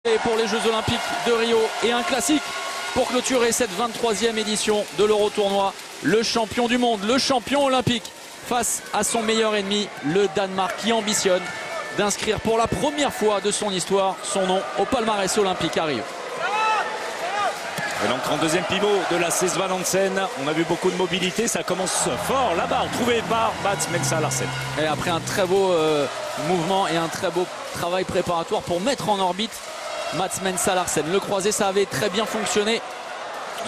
Et pour les Jeux Olympiques de Rio et un classique pour clôturer cette 23e édition de l'Euro-Tournoi. Le champion du monde, le champion olympique face à son meilleur ennemi, le Danemark, qui ambitionne d'inscrire pour la première fois de son histoire son nom au palmarès olympique à Rio. Et donc 32e pivot de la Sesva Nansen. On a vu beaucoup de mobilité, ça commence fort. La barre trouvée par Mats Mensa Larsen. Et après un très beau mouvement et un très beau travail préparatoire pour mettre en orbite Mats Mensa Larsen. Le croisé, ça avait très bien fonctionné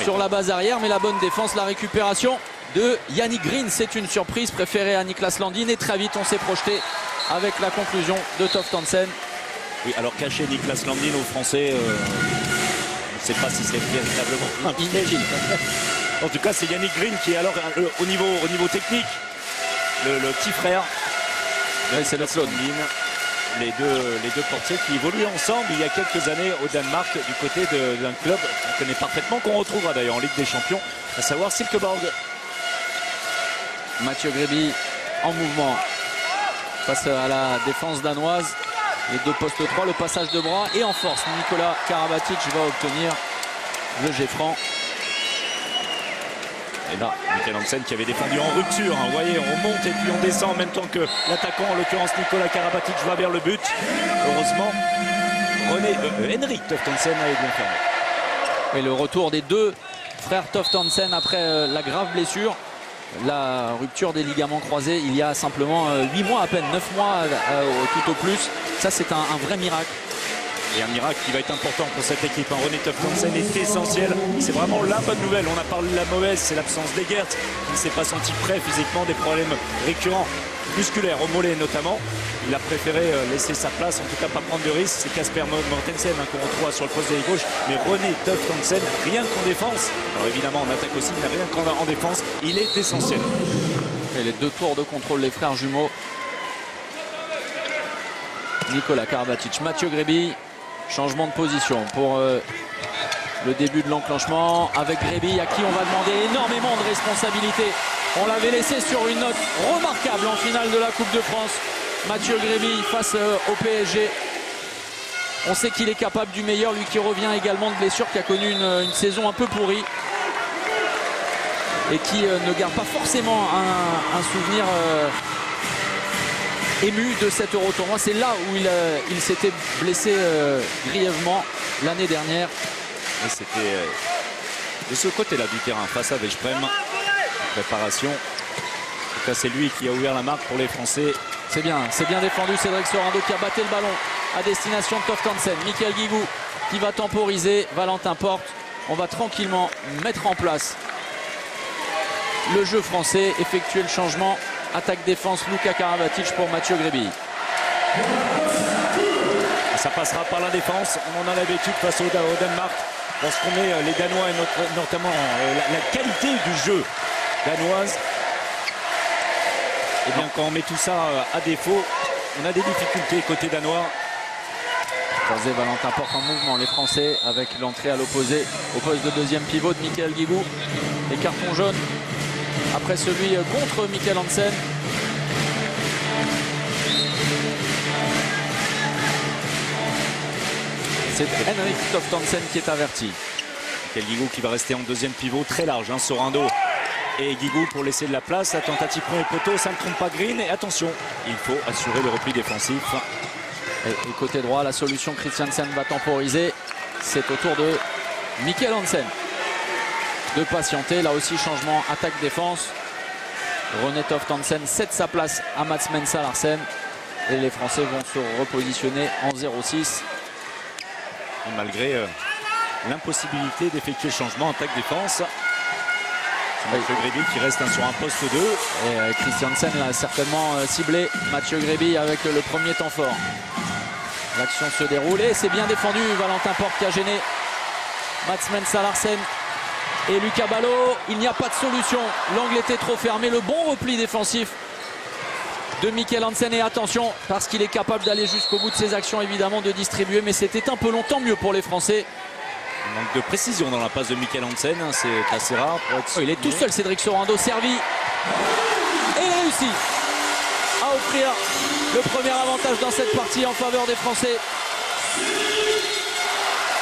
sur la base arrière, mais la bonne défense, la récupération de Yannick Green, c'est une surprise préférée à Niklas Landin. Et très vite, on s'est projeté avec la conclusion de Toft Hansen. Oui, alors cacher Niklas Landin aux Français, je ne sais pas si c'est véritablement inutile. En tout cas, c'est Yannick Green qui est alors au niveau technique, le petit frère. Oui, c'est le clone. Les deux portiers qui évoluaient ensemble il y a quelques années au Danemark du côté d'un club qu'on connaît parfaitement, qu'on retrouvera d'ailleurs en Ligue des Champions, à savoir Silkeborg. Mathieu Gréby en mouvement face à la défense danoise. Les deux postes 3, le passage de bras et en force. Nikola Karabatic va obtenir le jet franc. Et là, Mikkel Hansen qui avait défendu en rupture. Hein. Vous voyez, on monte et puis on descend en même temps que l'attaquant, en l'occurrence Nikola Karabatic, va vers le but. Heureusement, Henrik Toft Hansen avait bien fermé. Et le retour des deux frères Toft Hansen après la grave blessure, la rupture des ligaments croisés il y a simplement 8 mois à peine, 9 mois tout au plus. Ça, c'est un vrai miracle. Et un miracle qui va être important pour cette équipe. René Toft Hansen est essentiel. C'est vraiment la bonne nouvelle. On a parlé de la mauvaise, c'est l'absence d'Egert qui ne s'est pas senti prêt physiquement, des problèmes récurrents musculaires au mollet notamment. Il a préféré laisser sa place, en tout cas pas prendre de risque. C'est Kasper Mortensen qu'on retrouve sur le poste de gauche. Mais René Toft Hansen, rien qu'en défense, alors évidemment en attaque aussi, mais rien qu'en défense, il est essentiel. Et les deux tours de contrôle, les frères jumeaux. Nikola Karabatic, Mathieu Gréby. Changement de position pour le début de l'enclenchement avec Gréby, à qui on va demander énormément de responsabilités. On l'avait laissé sur une note remarquable en finale de la Coupe de France. Mathieu Gréby face au PSG. On sait qu'il est capable du meilleur, lui qui revient également de blessure, qui a connu une saison un peu pourrie et qui ne garde pas forcément un souvenir ému de cet Euro-Tournoi. C'est là où il s'était blessé grièvement l'année dernière. Et c'était de ce côté-là du terrain, face à Veszprem. Préparation. En tout cas, c'est lui qui a ouvert la marque pour les Français. C'est bien défendu. Cédric Sorando qui a battu le ballon à destination de Toft Hansen. Michael Guigou qui va temporiser. Valentin Porte. On va tranquillement mettre en place le jeu français, effectuer le changement. Attaque-défense, Luka Karabatic pour Mathieu Gréby. Ça passera par la défense. On en a l'habitude face au Danemark. Lorsqu'on met les Danois et notamment la qualité du jeu danoise, et bien quand on met tout ça à défaut, on a des difficultés côté danois. Croisé, Valentin Porte en mouvement, les Français avec l'entrée à l'opposé au poste de deuxième pivot de Michael Guigou. Et carton jaune après celui contre Mikkel Hansen. C'est Henrik Toft Hansen qui est averti. Michael Guigou qui va rester en deuxième pivot très large. Hein, Sorando et Guigou pour laisser de la place. La tentative premier poteau, ça ne trompe pas Green. Et attention, il faut assurer le repli défensif. Et côté droit, la solution Christiansen va temporiser. C'est au tour de Mikkel Hansen de patienter. Là aussi, changement attaque-défense. René Toft Hansen cède sa place à Mats Mensa Larsen. Et les Français vont se repositionner en 0-6. Malgré l'impossibilité d'effectuer le changement attaque-défense. C'est Mathieu Gréby qui reste sur un poste 2. Et Christiansen l'a certainement ciblé Mathieu Gréby avec le premier temps fort. L'action se déroule et c'est bien défendu. Valentin Porte qui a gêné Mats Mensa Larsen et Lucas Ballot. Il n'y a pas de solution. L'angle était trop fermé. Le bon repli défensif de Mikkel Hansen. Et attention, parce qu'il est capable d'aller jusqu'au bout de ses actions, évidemment, de distribuer. Mais c'était un peu long, tant mieux pour les Français. Un manque de précision dans la passe de Mikkel Hansen. C'est assez rare pour être... Il est tout seul, Cédric Sorando, servi. Et réussi à offrir le premier avantage dans cette partie en faveur des Français.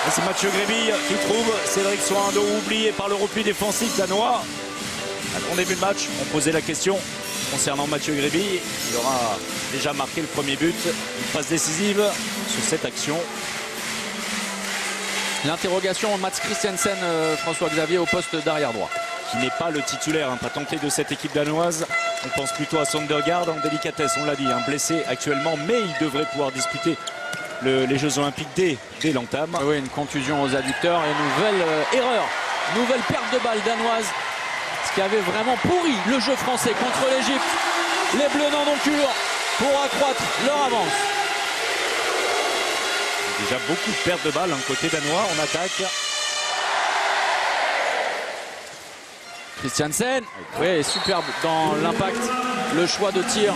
Et c'est Mathieu Gréby qui trouve Cédric Soindo, oublié par le repli défensif danois. En début de match, on posait la question concernant Mathieu Gréby. Il aura déjà marqué le premier but, une passe décisive sur cette action. L'interrogation Mats Christiansen, François-Xavier, au poste d'arrière droit. Qui n'est pas le titulaire, pas tenté de cette équipe danoise. On pense plutôt à Sondergaard en délicatesse, on l'a dit, blessé actuellement, mais il devrait pouvoir disputer les Jeux Olympiques dès l'entame. Oui, une contusion aux adducteurs et nouvelle erreur, nouvelle perte de balle danoise. Ce qui avait vraiment pourri le jeu français contre l'Égypte. Les Bleus n'en ont cure pour accroître leur avance. Déjà beaucoup de pertes de balles côté danois en attaque. Christiansen, oui, superbe dans l'impact. Le choix de tir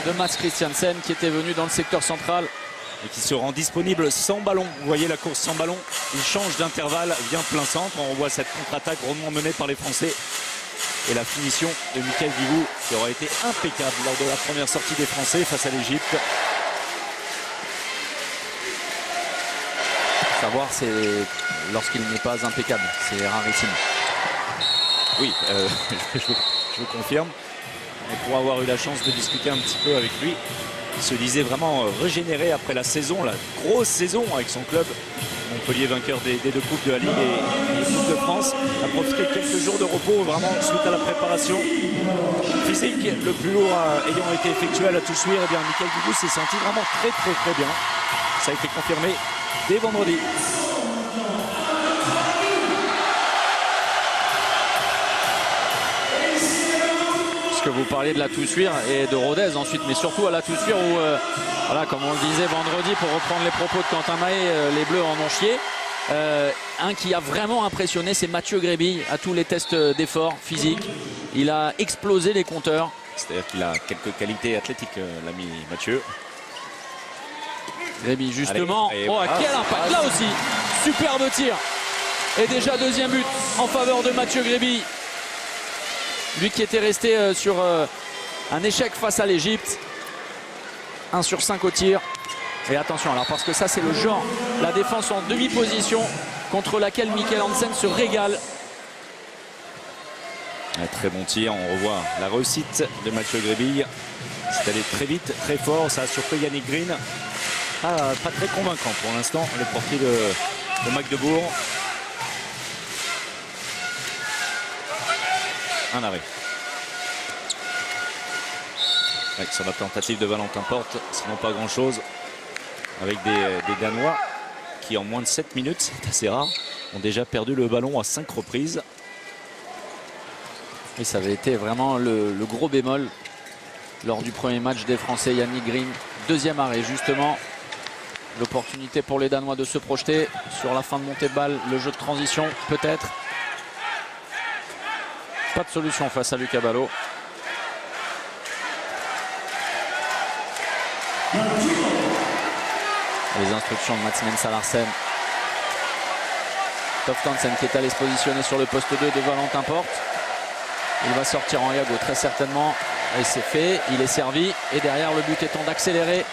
de Mats Christiansen qui était venu dans le secteur central. Et qui se rend disponible sans ballon. Vous voyez la course sans ballon. Il change d'intervalle, vient plein centre. On voit cette contre-attaque rondement menée par les Français. Et la finition de Michael Guigou qui aura été impeccable lors de la première sortie des Français face à l'Égypte. Savoir, c'est lorsqu'il n'est pas impeccable. C'est rarissime. Oui, je confirme. Et pour avoir eu la chance de discuter un petit peu avec lui, il se disait vraiment régénéré après la saison, la grosse saison avec son club. Montpellier vainqueur des deux coupes de la Ligue et Coupe de France. A profité de quelques jours de repos vraiment suite à la préparation physique. Le plus lourd ayant été effectué à la Toussuire, et bien Michael Guigou s'est senti vraiment très bien. Ça a été confirmé dès vendredi. Que vous parlez de la Toussuire et de Rodez ensuite, mais surtout à la Toussuire où, voilà, comme on le disait vendredi, pour reprendre les propos de Quentin Mahé, les Bleus en ont chié. Un qui a vraiment impressionné, c'est Mathieu Gréby à tous les tests d'effort physique. Il a explosé les compteurs. C'est-à-dire qu'il a quelques qualités athlétiques, l'ami Mathieu. Gréby, justement. Allez, oh, quel impact là aussi. Superbe tir. Et déjà deuxième but en faveur de Mathieu Gréby. Lui qui était resté sur un échec face à l'Égypte. 1 sur 5 au tir. Et attention, alors parce que ça c'est le genre, la défense en demi-position contre laquelle Mikkel Hansen se régale. Un très bon tir, on revoit la réussite de Mathieu Gréby. C'est allé très vite, très fort. Ça a surpris Yannick Green. Pas très convaincant pour l'instant, le portier de Magdebourg. Un arrêt. Ouais, sur la tentative de Valentin Porte, sinon pas grand chose. Avec des Danois qui en moins de 7 minutes, c'est assez rare, ont déjà perdu le ballon à 5 reprises. Et ça avait été vraiment le gros bémol lors du premier match des Français. Yannick Green, deuxième arrêt justement. L'opportunité pour les Danois de se projeter sur la fin de montée de balle, le jeu de transition peut-être. Pas de solution face à Lucas Ballot. Les instructions de Mats Mensah Larsen. Toftansen qui est allé se positionner sur le poste 2 de Valentin Porte. Il va sortir en Yago très certainement. Et c'est fait, il est servi. Et derrière, le but étant d'accélérer.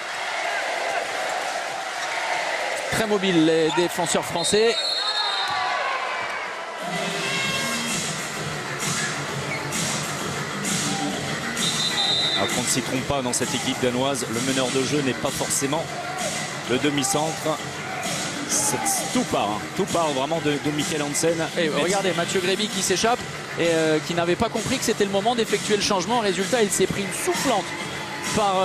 Très mobile les défenseurs français. Alors qu'on ne s'y trompe pas dans cette équipe danoise, le meneur de jeu n'est pas forcément le demi-centre. Tout part vraiment de Mikkel Hansen. Et regardez, Mathieu Gréby qui s'échappe et qui n'avait pas compris que c'était le moment d'effectuer le changement. Résultat, il s'est pris une soufflante par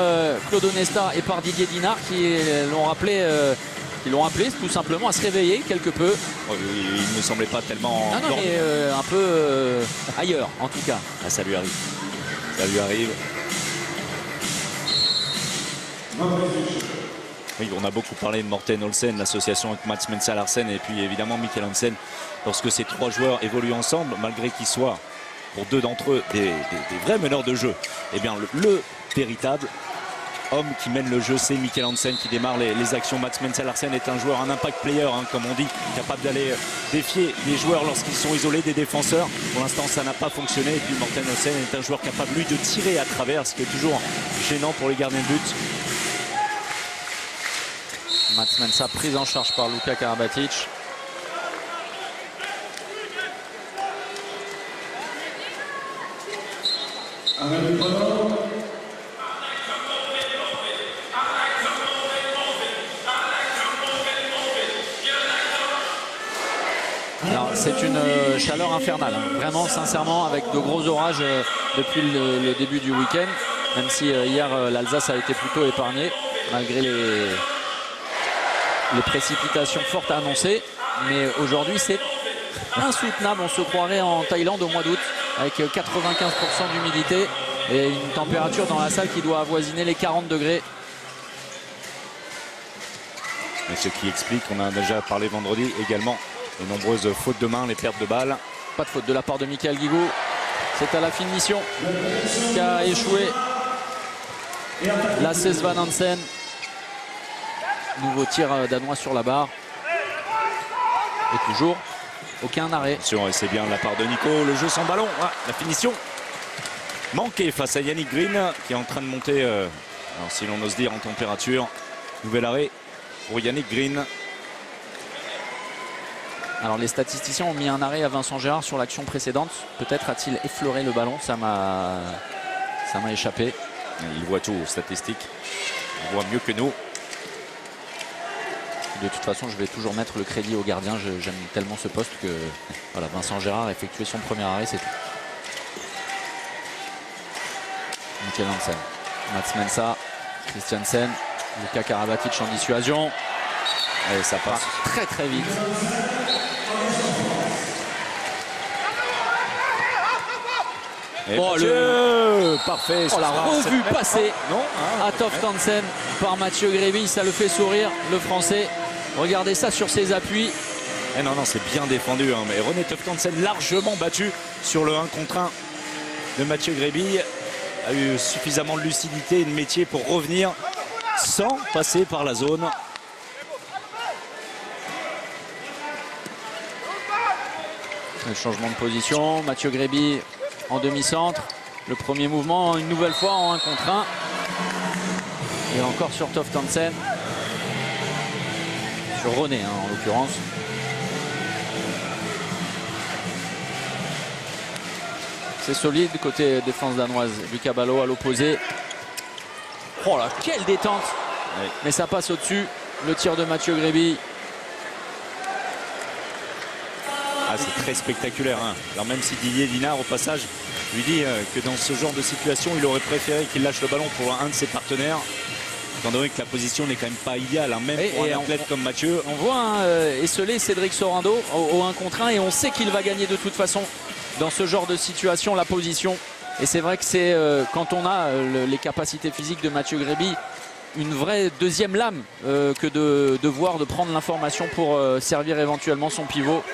Claude Onesta et par Didier Dinard qui l'ont rappelé tout simplement à se réveiller quelque peu. Oh, il ne me semblait pas tellement... Non, mais un peu ailleurs en tout cas. Ah, ça lui arrive. Ça lui arrive. Oui, on a beaucoup parlé de Morten Olsen, l'association avec Mats Mensah Larsen et puis évidemment Mikkel Hansen. Lorsque ces trois joueurs évoluent ensemble, malgré qu'ils soient, pour deux d'entre eux, des vrais meneurs de jeu, eh bien le véritable homme qui mène le jeu, c'est Mikkel Hansen qui démarre les actions. Mats Mensah Larsen est un joueur, un impact player, comme on dit, capable d'aller défier les joueurs lorsqu'ils sont isolés des défenseurs. Pour l'instant, ça n'a pas fonctionné. Et puis Morten Olsen est un joueur capable, lui, de tirer à travers, ce qui est toujours gênant pour les gardiens de but. Mats Mensah prise en charge par Luka Karabatic. Alors c'est une chaleur infernale, hein. Vraiment sincèrement, avec de gros orages depuis le début du week-end, même si hier l'Alsace a été plutôt épargnée malgré les précipitations fortes annoncées. Mais aujourd'hui c'est insoutenable, on se croirait en Thaïlande au mois d'août avec 95% d'humidité et une température dans la salle qui doit avoisiner les 40 degrés. Et ce qui explique, on a déjà parlé vendredi également, les nombreuses fautes de main, les pertes de balles. Pas de faute de la part de Michael Guigou. C'est à la finition qu'a échoué Lasse Van Hansen. Nouveau tir danois sur la barre. Et toujours aucun arrêt. Et c'est bien de la part de Nico. Le jeu sans ballon. Ah, la finition manquée face à Yannick Green qui est en train de monter, alors si l'on ose dire, en température. Nouvel arrêt pour Yannick Green. Alors les statisticiens ont mis un arrêt à Vincent Gérard sur l'action précédente. Peut-être a-t-il effleuré le ballon. Ça m'a échappé. Il voit tout aux statistiques. Il voit mieux que nous. De toute façon, je vais toujours mettre le crédit au gardien. J'aime tellement ce poste que voilà, Vincent Gérard a effectué son premier arrêt, c'est tout. Mikkel Hansen, Mats Mensa, Christiansen, Luka Karabatic en dissuasion. Et ça passe très très vite. Et oh, parfait. Oh, la revue passée à Toft okay. Hansen par Mathieu Grévy. Ça le fait sourire, le Français. Regardez ça sur ses appuis. Et non, c'est bien défendu. Hein, mais René Toft Hansen largement battu sur le 1 contre 1 de Mathieu Grévy. A eu suffisamment de lucidité et de métier pour revenir sans passer par la zone. Le changement de position. Mathieu Grévy en demi-centre. Le premier mouvement, une nouvelle fois en 1 contre 1. Et encore sur Toft Hansen. Sur René, hein, en l'occurrence. C'est solide côté défense danoise. Lucas Ballot à l'opposé. Oh là, quelle détente! Oui. Mais ça passe au-dessus. Le tir de Mathieu Grévy. Ah, c'est très spectaculaire. Hein. Alors même si Didier Dinard, au passage, lui dit que dans ce genre de situation, il aurait préféré qu'il lâche le ballon pour un de ses partenaires. Étant donné que la position n'est quand même pas idéale, hein, même pour un athlète comme Mathieu. On voit esseler Cédric Sorando au 1 contre 1 et on sait qu'il va gagner de toute façon dans ce genre de situation, la position. Et c'est vrai que c'est quand on a les capacités physiques de Mathieu Grévy, une vraie deuxième lame que de prendre l'information pour servir éventuellement son pivot.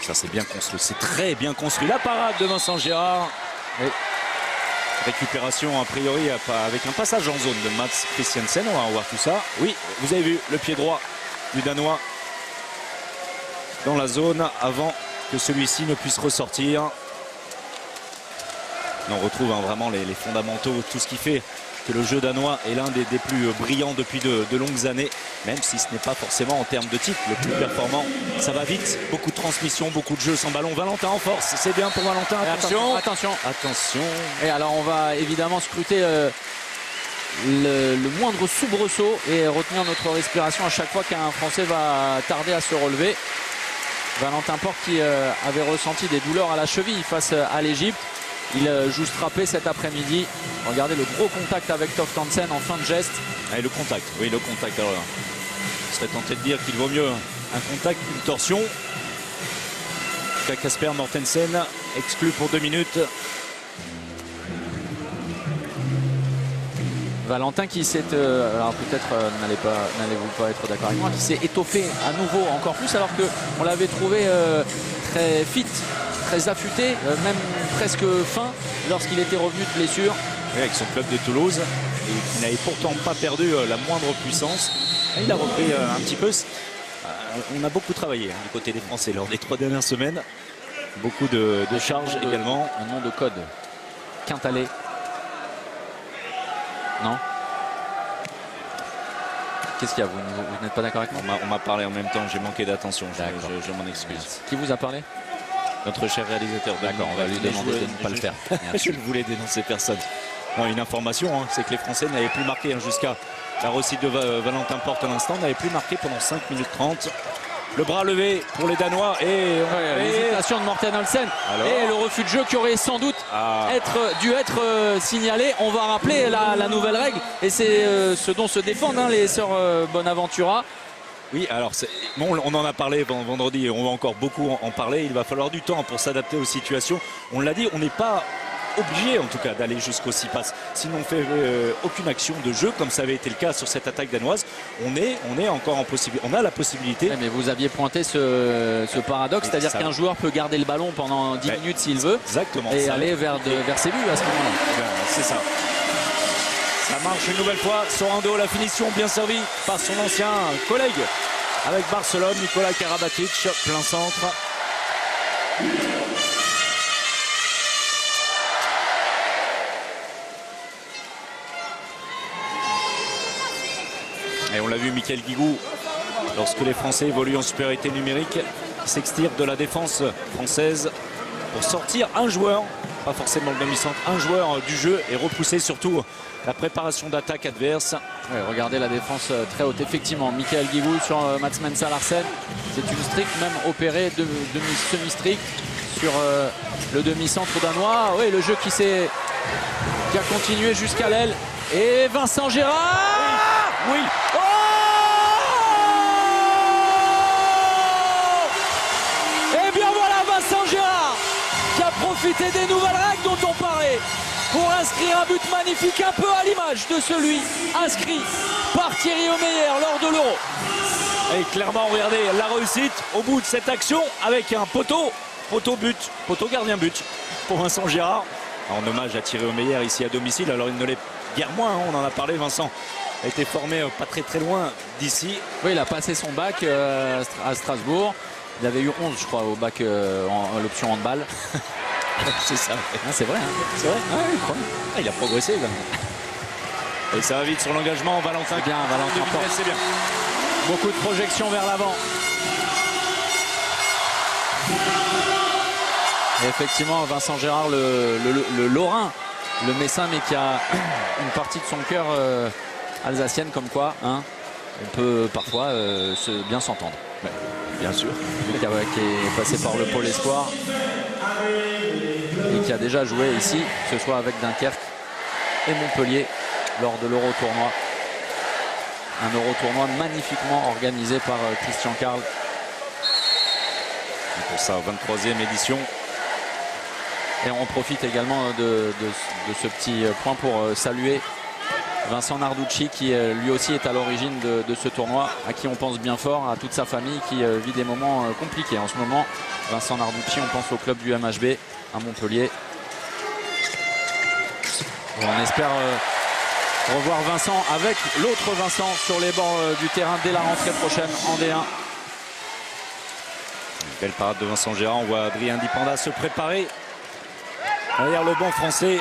Ça c'est bien construit, c'est très bien construit. La parade de Vincent Gérard. Et récupération a priori avec un passage en zone de Mats Christiansen. On va voir tout ça. Oui, vous avez vu le pied droit du Danois dans la zone avant que celui-ci ne puisse ressortir. On retrouve vraiment les fondamentaux, tout ce qui fait que le jeu danois est l'un des plus brillants depuis de longues années, même si ce n'est pas forcément en termes de titre le plus performant. Ça va vite, beaucoup de transmissions, beaucoup de jeux sans ballon. Valentin en force, c'est bien pour Valentin. Attention, attention. Et alors on va évidemment scruter le moindre soubresaut et retenir notre respiration à chaque fois qu'un Français va tarder à se relever. Valentin Porte qui avait ressenti des douleurs à la cheville face à l'Égypte. Il joue strappé cet après-midi. Regardez le gros contact avec Toft Hansen en fin de geste. Et le contact, oui, le contact. Alors, je serais tenté de dire qu'il vaut mieux un contact qu'une torsion. Kasper Mortensen exclu pour 2 minutes. Valentin qui s'est, alors peut-être n'allez-vous pas être d'accord avec moi, qui s'est étoffé à nouveau encore plus alors qu'on l'avait trouvé très fit, très affûté, même presque fin lorsqu'il était revenu de blessure. Oui, avec son club de Toulouse, et qui n'avait pourtant pas perdu la moindre puissance. Et il a repris un petit peu. On a beaucoup travaillé du côté des Français lors des 3 dernières semaines. Beaucoup de charges également. Un nom de code. Quintalé. Non. Qu'est-ce qu'il y a? Vous n'êtes pas d'accord avec moi? On m'a parlé en même temps, j'ai manqué d'attention, je m'en excuse. Qui vous a parlé? notre cher réalisateur. D'accord, on va lui demander de ne pas le faire. Je ne voulais dénoncer personne. Non, une information, hein, c'est que les Français n'avaient plus marqué jusqu'à la réussite de Valentin Porte à l'instant, n'avaient plus marqué pendant 5 minutes 30. Le bras levé pour les Danois et l'hésitation de Morten Olsen. Alors, et le refus de jeu qui aurait sans doute dû être signalé. On va rappeler la nouvelle règle et c'est ce dont se défendent les sœurs Bonaventura. Oui, alors bon, on en a parlé vendredi et on va encore beaucoup en parler. Il va falloir du temps pour s'adapter aux situations. On l'a dit, on n'est pas obligé en tout cas d'aller jusqu'au 6 passes. Sinon on fait aucune action de jeu comme ça avait été le cas sur cette attaque danoise. On est encore en possibilité. On a la possibilité. Ouais, mais vous aviez pointé ce paradoxe, c'est-à-dire qu'un joueur peut garder le ballon pendant 10 minutes s'il veut. Exactement. Et aller vers ses buts à ce moment-là. C'est ça. Ça marche une nouvelle fois. Sorando, la finition bien servie par son ancien collègue avec Barcelone, Nikola Karabatic, plein centre. Et on l'a vu, Michael Guigou, lorsque les Français évoluent en supériorité numérique, s'extirpe de la défense française pour sortir un joueur, pas forcément le demi-centre, un joueur du jeu et repousser surtout la préparation d'attaque adverse. Ouais, regardez la défense très haute. Effectivement, Michael Guigou sur Mats Mensa Larsen. C'est une stricte, même opérée de semi-strict sur le demi-centre danois. Oui, le jeu qui a continué jusqu'à l'aile. Et Vincent Gérard. Oui. Oh, et bien voilà Vincent Gérard qui a profité des nouvelles règles dont on parlait pour inscrire un but magnifique, un peu à l'image de celui inscrit par Thierry Omeyer lors de l'Euro. Et clairement, regardez la réussite au bout de cette action avec un poteau but, poteau gardien but pour Vincent Gérard. En hommage à Thierry Omeyer ici à domicile, alors il ne l'est guère moins, hein, on en a parlé, Vincent a été formé pas très loin d'ici. Oui, il a passé son bac à Strasbourg. Il avait eu 11 je crois au bac en l'option handball. C'est ça. Ah, c'est vrai. Hein. C'est vrai. Ah, oui, il a progressé là. Et ça va vite sur l'engagement. Valentin. Bien, Valentin. C'est bien. Beaucoup de projections vers l'avant. Et effectivement, Vincent Gérard, le Lorrain, le Messin, mais qui a une partie de son cœur alsacienne, comme quoi, hein, on peut parfois bien s'entendre. Ouais, bien sûr. Lui qui est passé par le pôle espoir et qui a déjà joué ici, que ce soit avec Dunkerque et Montpellier lors de l'Euro-tournoi. Un Euro-tournoi magnifiquement organisé par Christian Karl. Et pour sa 23e édition. Et on profite également de ce petit point pour saluer Vincent Narducci qui lui aussi est à l'origine de ce tournoi, à qui on pense bien fort, à toute sa famille qui vit des moments compliqués en ce moment. Vincent Narducci, on pense au club du MHB à Montpellier. Et on espère revoir Vincent avec l'autre Vincent sur les bords du terrain dès la rentrée prochaine en D1. Belle parade de Vincent Gérard, on voit Adrien Dipanda se préparer derrière le banc français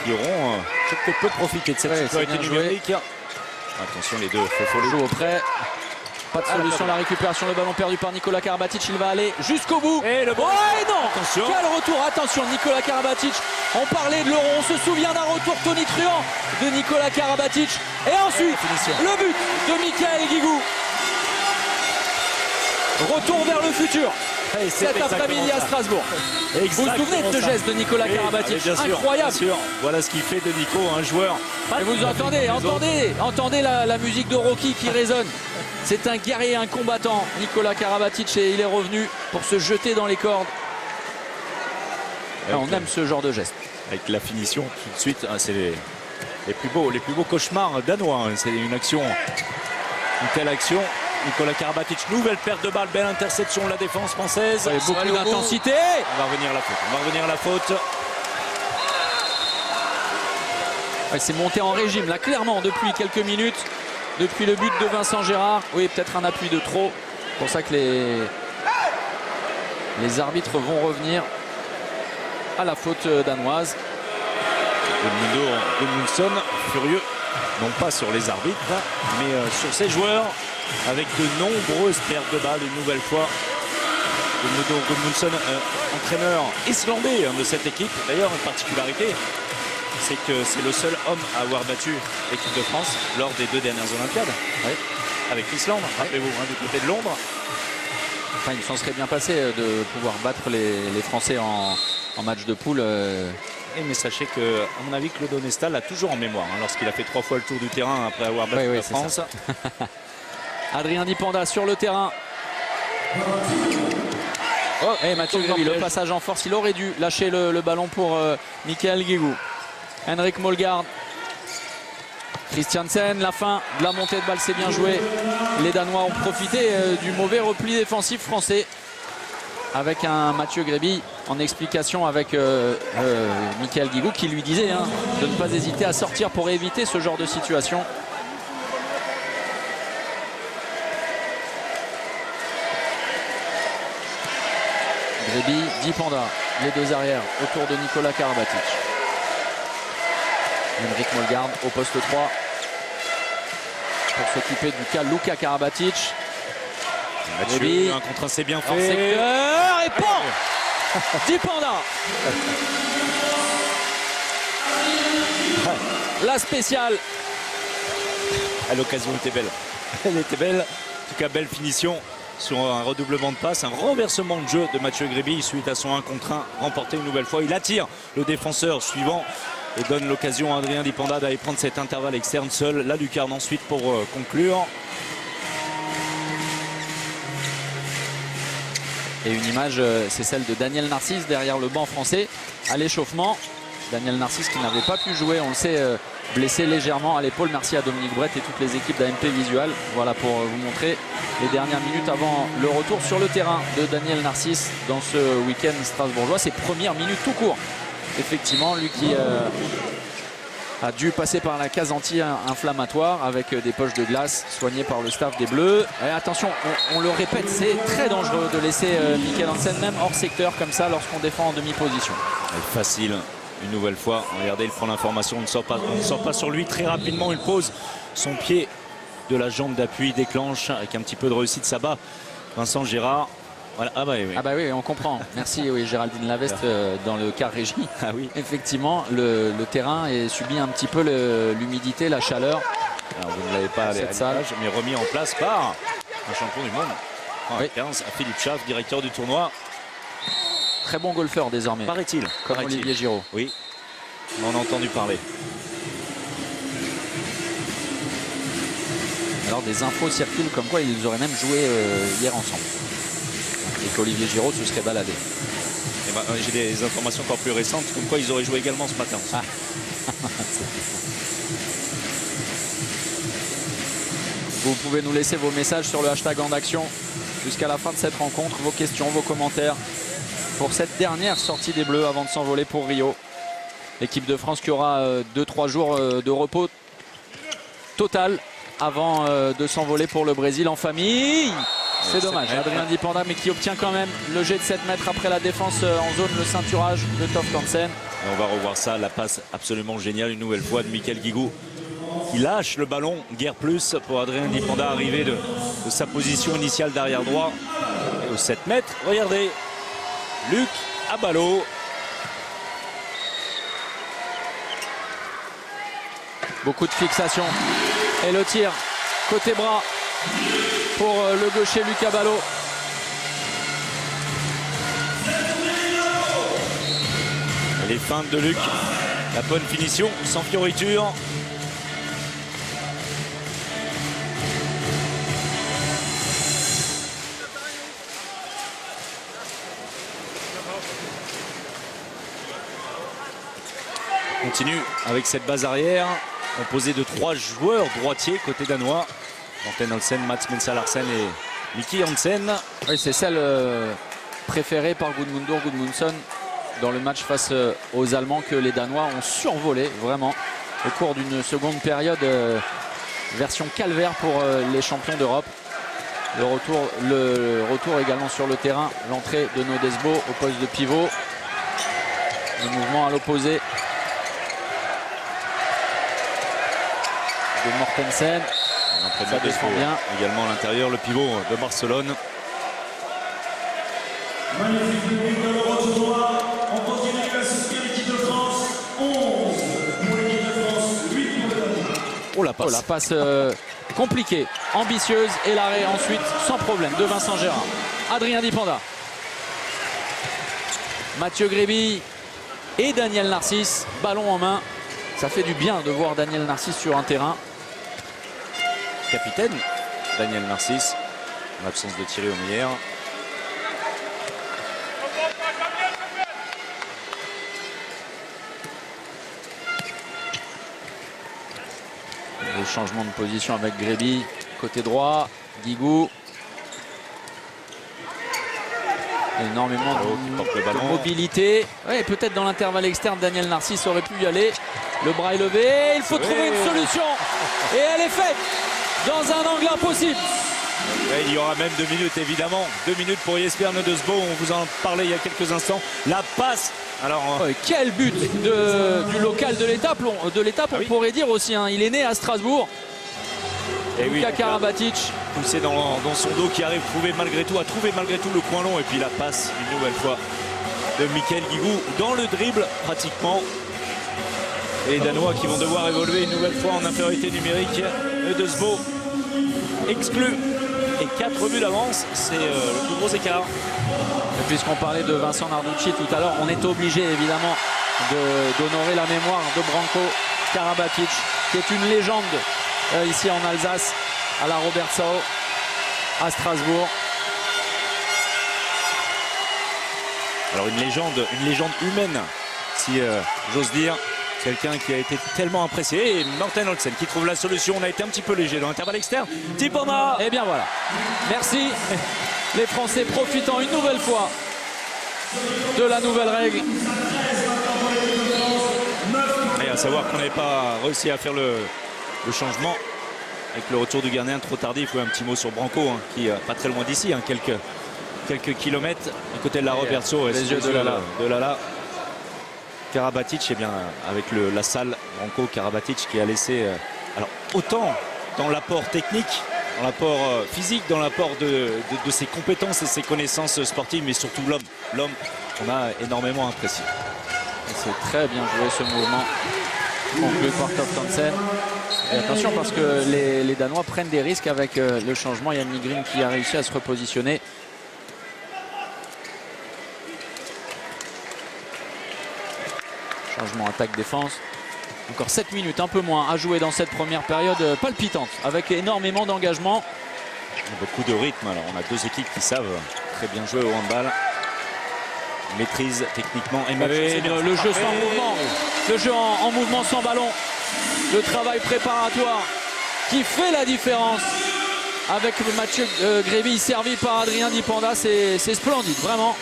qui auront quelque peu profité de cette sécurité numérique. Attention les deux, il joue auprès. Pas de solution, la récupération, le ballon perdu par Nikola Karabatic, il va aller jusqu'au bout. Et le ballon. Oh, et non. Attention. Quel retour, attention, Nikola Karabatic. On parlait de l'Euro, on se souvient d'un retour tonitruant de Nikola Karabatic. Et ensuite, le but de Michael Guigou. Retour vers le futur. Cet après-midi à Strasbourg. Vous vous souvenez de ce geste de Nikola Karabatic? Incroyable. Bien sûr. Voilà ce qu'il fait de Nico, un joueur. Et vous entendez la musique de Rocky qui résonne. C'est un guerrier, un combattant, Nikola Karabatic, et il est revenu pour se jeter dans les cordes. On aime ce genre de geste. Avec la finition tout de suite, c'est les plus beaux cauchemars danois. C'est une action, une telle action. Nikola Karabatic, nouvelle perte de balle, belle interception de la défense française. Beaucoup d'intensité. On va revenir à la faute. C'est monté en régime là clairement depuis quelques minutes, depuis le but de Vincent Gérard. Oui, peut-être un appui de trop. C'est pour ça que les arbitres vont revenir à la faute danoise. Gudmundsson furieux, non pas sur les arbitres, mais sur ses joueurs, avec de nombreuses pertes de balles une nouvelle fois. Gudmundsson, entraîneur islandais de cette équipe. D'ailleurs, une particularité, c'est que c'est le seul homme à avoir battu l'équipe de France lors des 2 dernières Olympiades. Oui. Avec l'Islande, rappelez-vous, du côté de Londres. Enfin, il s'en serait bien passé de pouvoir battre les Français en match de poule. Mais sachez que, à mon avis, Claude Onesta l'a toujours en mémoire, lorsqu'il a fait 3 fois le tour du terrain après avoir battu la France. Adrien Dipanda sur le terrain. Oh, et Mathieu Gréby, le passage en force, il aurait dû lâcher le ballon pour Michael Guigou. Henrik Molgaard. Christiansen, la fin de la montée de balle, c'est bien joué. Les Danois ont profité du mauvais repli défensif français. Avec un Mathieu Gréby en explication avec Michael Guigou qui lui disait de ne pas hésiter à sortir pour éviter ce genre de situation. Gréby, Dipanda, les 2 arrières autour de Nicolas Karabatic. Henrik Molgaard au poste 3 pour s'occuper du cas Luka Karabatic. Mathieu, un contre 1, c'est bien fait. Secteur et pan Dipanda. La spéciale. L'occasion était belle. Elle était belle. En tout cas, belle finition sur un redoublement de passe, un renversement de jeu de Mathieu Gréby suite à son 1 contre 1 remporté une nouvelle fois. Il attire le défenseur suivant et donne l'occasion à Adrien Dipanda d'aller prendre cet intervalle externe seul. La lucarne ensuite pour conclure. Et une image, c'est celle de Daniel Narcisse derrière le banc français à l'échauffement. Daniel Narcisse qui n'avait pas pu jouer, on le sait, blessé légèrement à l'épaule. Merci à Dominique Brett et toutes les équipes d'AMP Visual. Voilà pour vous montrer les dernières minutes avant le retour sur le terrain de Daniel Narcisse dans ce week-end strasbourgeois. Ses premières minutes tout court. Effectivement, lui qui a dû passer par la case anti-inflammatoire avec des poches de glace soignées par le staff des Bleus. Et attention, on le répète, c'est très dangereux de laisser Mikkel Hansen même hors secteur comme ça lorsqu'on défend en demi-position. Facile, une nouvelle fois. Regardez, il prend l'information, on ne sort pas sur lui très rapidement. Il pose son pied de la jambe d'appui, déclenche avec un petit peu de réussite. Ça bat Vincent Gérard. Voilà. Ah bah oui, on comprend. Merci Géraldine Laveste dans le quart régie. Ah oui. Effectivement, le terrain est subi un petit peu l'humidité, la chaleur. Alors vous ne l'avez pas à l'image, mais remis en place par un champion du monde. 15 à Philippe Schaff, directeur du tournoi. Très bon golfeur désormais. Paraît-il. Comme Olivier Giraud. Oui, on en a entendu parler. Alors des infos circulent comme quoi ils auraient même joué hier ensemble. Et qu'Olivier Giraud se serait baladé. J'ai des informations encore plus récentes, comme quoi ils auraient joué également ce matin. Ah. Vous pouvez nous laisser vos messages sur le hashtag En Action jusqu'à la fin de cette rencontre, vos questions, vos commentaires pour cette dernière sortie des Bleus avant de s'envoler pour Rio. L'équipe de France qui aura 2-3 jours de repos total avant de s'envoler pour le Brésil en famille. C'est dommage, Adrien Dipanda, mais qui obtient quand même le jet de 7 mètres après la défense en zone, le ceinturage de Toft Hansen. On va revoir ça, la passe absolument géniale une nouvelle fois de Michael Guigou. Il lâche le ballon, guère plus pour Adrien Dipanda arrivé de sa position initiale d'arrière droit. Et aux 7 mètres, regardez, Luc Abalo. Beaucoup de fixation. Et le tir côté bras pour le gaucher Luc Abalo. Les feintes de Luc, la bonne finition sans fioriture. On continue avec cette base arrière composée de 3 joueurs droitiers côté danois. Morten Olsen, Mats Mensah-Larsen et Mikkel Hansen. Oui, c'est celle préférée par Gudmundsson dans le match face aux Allemands que les Danois ont survolé vraiment au cours d'une seconde période. Version calvaire pour les champions d'Europe. Le retour également sur le terrain. L'entrée de Nodesbo au poste de pivot. Le mouvement à l'opposé de Mortensen. Ça défend bien. Également à l'intérieur, le pivot de Barcelone. Magnifique public de l'Euro-Tournoi. On continue la soutien l'équipe de France. 11 pour l'équipe de France, 8 pour le Danemark. Oh la passe compliquée, ambitieuse et l'arrêt ensuite sans problème de Vincent Gérard. Adrien Dipenda. Mathieu Gréby et Daniel Narcisse, ballon en main. Ça fait du bien de voir Daniel Narcisse sur un terrain. Capitaine Daniel Narcisse, en absence de Thierry Omeyer. Le changement de position avec Gréby, côté droit, Guigou. Énormément de mobilité. Ouais, peut-être dans l'intervalle externe, Daniel Narcisse aurait pu y aller. Le bras est levé, il faut trouver une solution. Et elle est faite dans un angle impossible. Ouais, il y aura même 2 minutes évidemment. 2 minutes pour Jesper Nedesbo, on vous en parlait il y a quelques instants. La passe. Alors, quel but du local de l'étape, on pourrait dire aussi. Hein. Il est né à Strasbourg. Et Luka Karabatic. Poussé dans son dos qui arrive à trouver malgré tout le coin long. Et puis la passe une nouvelle fois de Michael Guigou dans le dribble pratiquement. Et les Danois qui vont devoir évoluer une nouvelle fois en infériorité numérique. Nedesbo exclu. Et 4 buts d'avance, c'est le plus gros écart. Et puisqu'on parlait de Vincent Narducci tout à l'heure, on est obligé évidemment d'honorer la mémoire de Branko Karabatic, qui est une légende ici en Alsace, à la Robertsau, à Strasbourg. Alors une légende humaine, si j'ose dire. Quelqu'un qui a été tellement apprécié. Et Morten Olsen qui trouve la solution. On a été un petit peu léger dans l'intervalle externe. Dipenda. Et bien voilà. Merci. Les Français profitant une nouvelle fois de la nouvelle règle. Et à savoir qu'on n'avait pas réussi à faire le changement. Avec le retour du gardien trop tardif. Un petit mot sur Branco, hein, qui pas très loin d'ici. Hein, quelques kilomètres à côté de la Robertsau. Les yeux de Lala. Karabatic, eh bien, avec la salle, Branko Karabatic qui a laissé alors autant dans l'apport technique, dans l'apport physique, dans l'apport de ses compétences et ses connaissances sportives, mais surtout l'homme qu'on a énormément apprécié. C'est très bien joué ce mouvement conclu par Toft Hansen. Et attention parce que les Danois prennent des risques avec le changement. Yann Nygren qui a réussi à se repositionner. Changement attaque-défense. Encore 7 minutes, un peu moins à jouer dans cette première période palpitante avec énormément d'engagement. Beaucoup de rythme. Alors on a 2 équipes qui savent très bien jouer au handball. Maîtrise techniquement et le jeu sans mouvement. Le jeu en mouvement sans ballon. Le travail préparatoire qui fait la différence avec Mathieu Gréby servi par Adrien Dipenda. C'est splendide, vraiment.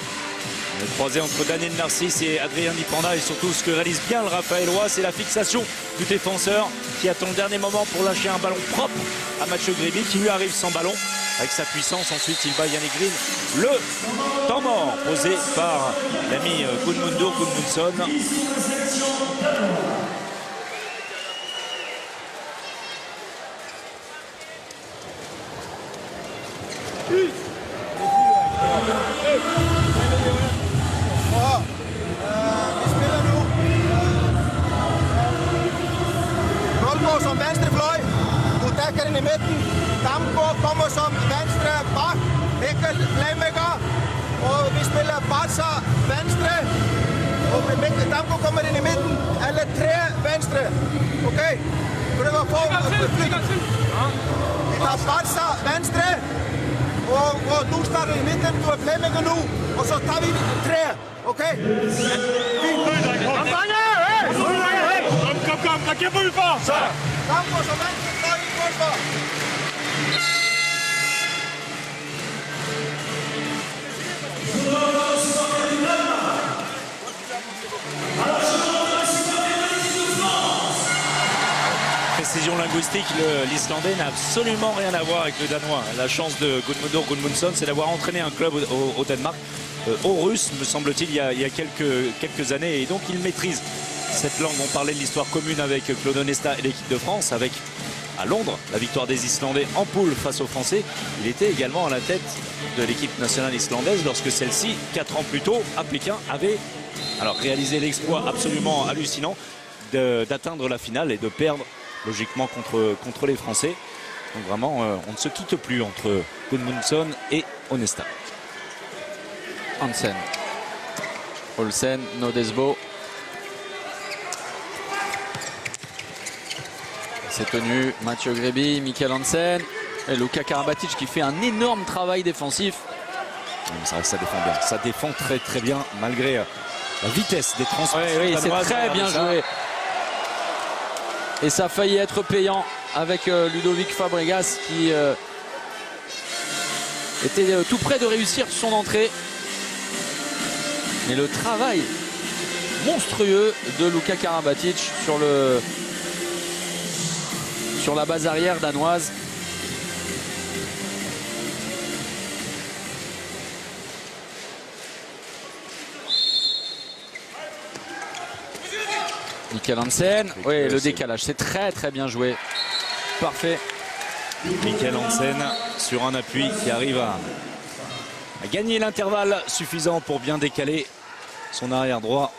Le croisé entre Daniel Narcisse et Adrien Dipenda, et surtout ce que réalise bien le Raphaëlois, c'est la fixation du défenseur qui attend le dernier moment pour lâcher un ballon propre à Mathieu Gréby qui lui arrive sans ballon avec sa puissance. Ensuite il va Yann Nygren. Le temps mort posé par l'ami Gudmundur Gudmundsson. Som venstre fløj, du dækker ind i midten. Damgaard kommer som venstre bak, Mikkel playmaker. Og vi spiller Barca venstre. Og Mikkel Damgaard kommer ind i midten. Alle 3 venstre. Okay? Prøv at få flyttet. Vi tager Barca venstre. Og du starter i midten, du er playmaker nu. Og så tager vi 3. Okay? Kom, drenge! Kom, der kæmper vi for! Så! Damgaard som venstre, så er vi for! Précision linguistique, l'Islandais n'a absolument rien à voir avec le Danois. La chance de Gudmundur Gudmundsson, c'est d'avoir entraîné un club au Danemark, au russe, me semble-t-il, il y a quelques années. Et donc il maîtrise cette langue. On parlait de l'histoire commune avec Claude Onesta et l'équipe de France, avec à Londres, la victoire des Islandais en poule face aux Français. Il était également à la tête de l'équipe nationale islandaise lorsque celle-ci, 4 ans plus tôt, à Pékin, avait réalisé l'exploit absolument hallucinant d'atteindre la finale et de perdre logiquement contre les Français. Donc vraiment, on ne se quitte plus entre Gudmundsson et Onesta. Hansen, Olsen, Nodesbo. C'est tenu Mathieu Gréby, Mikkel Hansen et Luka Karabatic qui fait un énorme travail défensif. Ça défend bien, ça défend très très bien malgré la vitesse des transmissions. Oui, c'est très bien joué. Et ça a failli être payant avec Ludovic Fabregas qui était tout près de réussir son entrée. Mais le travail monstrueux de Luka Karabatic sur la base arrière danoise. Mikkel Hansen, oui, le décalage, c'est très très bien joué. Parfait. Mikkel Hansen sur un appui qui arrive à gagner l'intervalle suffisant pour bien décaler son arrière droit.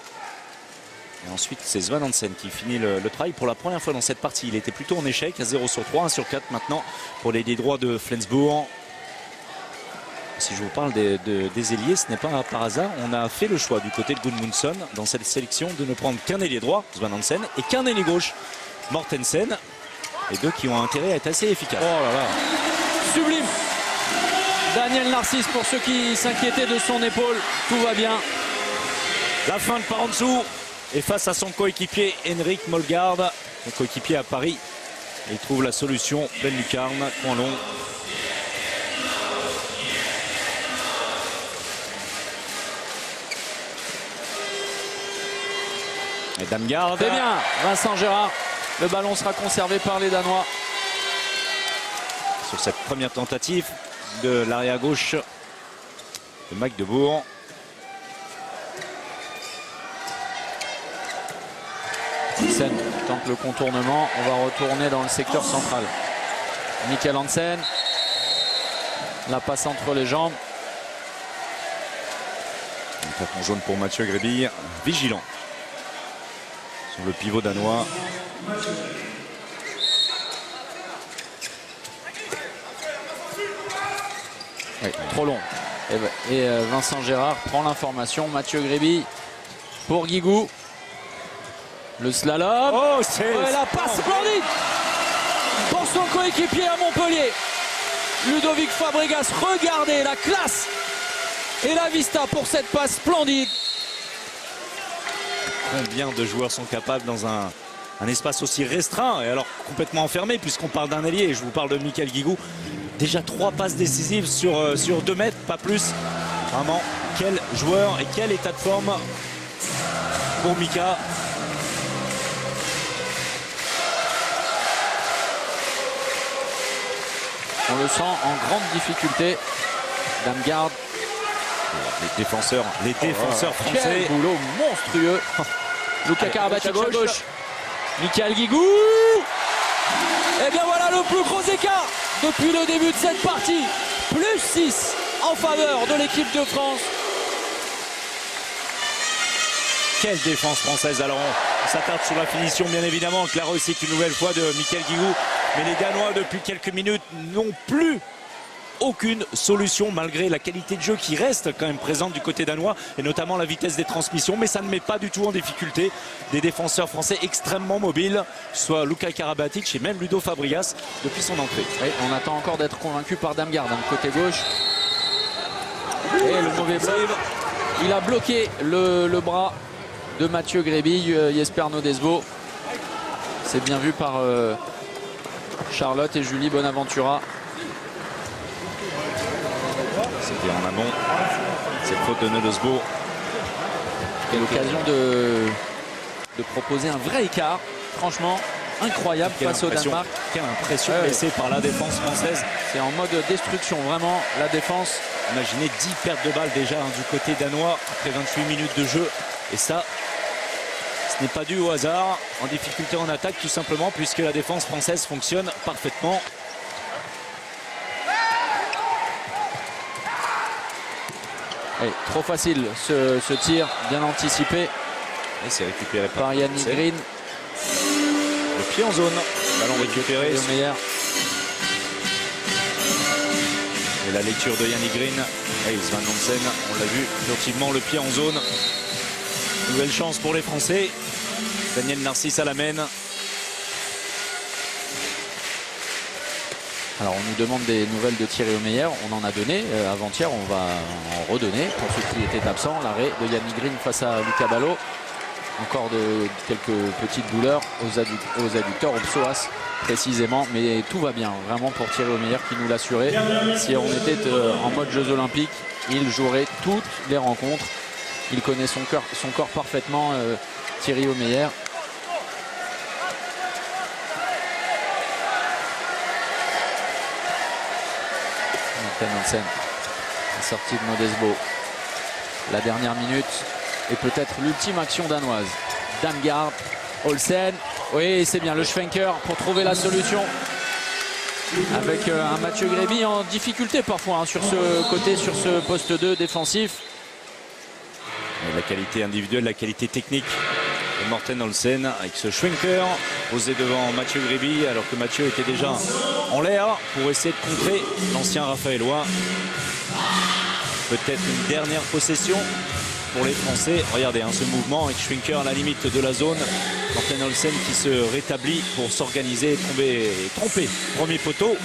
Et ensuite, c'est Svan Hansen qui finit le travail pour la première fois dans cette partie. Il était plutôt en échec à 0 sur 3, 1 sur 4 maintenant pour les droits de Flensburg. Si je vous parle des ailiers, ce n'est pas par hasard. On a fait le choix du côté de Gudmundsson dans cette sélection de ne prendre qu'un ailier droit, Svan Hansen, et qu'un ailier gauche, Mortensen. Les deux qui ont intérêt à être assez efficaces. Oh là là. Sublime. Daniel Narcisse, pour ceux qui s'inquiétaient de son épaule, tout va bien. La fin de par en dessous. Et face à son coéquipier Henrik Molgaard, son coéquipier à Paris, il trouve la solution. Belle lucarne, coin long. Et Damgaard. C'est bien, Vincent Gérard. Le ballon sera conservé par les Danois. Sur cette première tentative de l'arrière gauche de Magdebourg. Hansen tente le contournement. On va retourner dans le secteur central. Mikkel Hansen. La passe entre les jambes. Un carton jaune pour Mathieu Gréby. Vigilant sur le pivot danois. Oui, trop long. Et Vincent Gérard prend l'information. Mathieu Gréby pour Guigou. Le slalom. Oh, c'est la passe splendide pour son coéquipier à Montpellier. Ludovic Fabregas, regardez la classe et la vista pour cette passe splendide. Combien de joueurs sont capables dans un espace aussi restreint et alors complètement enfermé puisqu'on parle d'un ailier. Je vous parle de Mikkel Guigou. Déjà 3 passes décisives sur 2 mètres, pas plus. Vraiment, quel joueur et quel état de forme pour Mika. On le sent en grande difficulté. Damgaard. Les défenseurs français. Quel boulot monstrueux. Luka Karabatic à gauche. Mikkel Guigou. Et bien voilà le plus gros écart depuis le début de cette partie. Plus 6 en faveur de l'équipe de France. Quelle défense française. Alors on s'attarde sur la finition bien évidemment avec la réussite une nouvelle fois de Mikkel Guigou. Mais les Danois depuis quelques minutes n'ont plus aucune solution malgré la qualité de jeu qui reste quand même présente du côté danois et notamment la vitesse des transmissions, mais ça ne met pas du tout en difficulté des défenseurs français extrêmement mobiles, soit Luka Karabatic et même Ludo Fabregas depuis son entrée. Et on attend encore d'être convaincu par Damgaard, côté gauche. Et le mauvais bloc. Il a bloqué le bras de Mathieu Gréby, Jesper Nodesbo. C'est bien vu par Charlotte et Julie Bonaventura. C'était en amont, cette faute de Nodesbo. Et l'occasion de proposer un vrai écart, franchement incroyable face au Danemark. Quelle impression laissée par la défense française. C'est en mode destruction, vraiment, la défense. Imaginez 10 pertes de balles déjà du côté danois après 28 minutes de jeu. Et ça, Ce n'est pas dû au hasard, en difficulté en attaque tout simplement puisque la défense française fonctionne parfaitement. Et trop facile ce tir, bien anticipé. Et c'est récupéré par Yannick Green. Le pied en zone, ballon récupéré. Le meilleur. Et la lecture de Yannick Green. Et Svan Hansen, on l'a vu, furtivement le pied en zone. Nouvelle chance pour les Français. Daniel Narcisse à la mène. Alors on nous demande des nouvelles de Thierry Omeyer, on en a donné avant-hier, on va en redonner pour ceux qui étaient absents. L'arrêt de Yannick Green face à Luca Ballo. Encore quelques petites douleurs aux adducteurs, au psoas précisément, mais tout va bien vraiment pour Thierry Omeyer qui nous l'assurait. Si on était en mode Jeux Olympiques, il jouerait toutes les rencontres. Il connaît son corps parfaitement, Thierry Omeyer. Hansen, la sortie de Modesbo. La dernière minute et peut-être l'ultime action danoise. Damgaard, Olsen. Oui, c'est bien le Schwenker pour trouver la solution. Avec un Mathieu Gréby en difficulté parfois sur ce côté, sur ce poste 2 défensif. Et la qualité individuelle, la qualité technique de Morten Olsen avec ce Schwenker posé devant Mathieu Gréby alors que Mathieu était déjà en l'air pour essayer de contrer l'ancien Raphaëlois. Peut-être une dernière possession pour les Français. Regardez ce mouvement avec Schwenker à la limite de la zone. Morten Olsen qui se rétablit pour s'organiser et tromper premier poteau.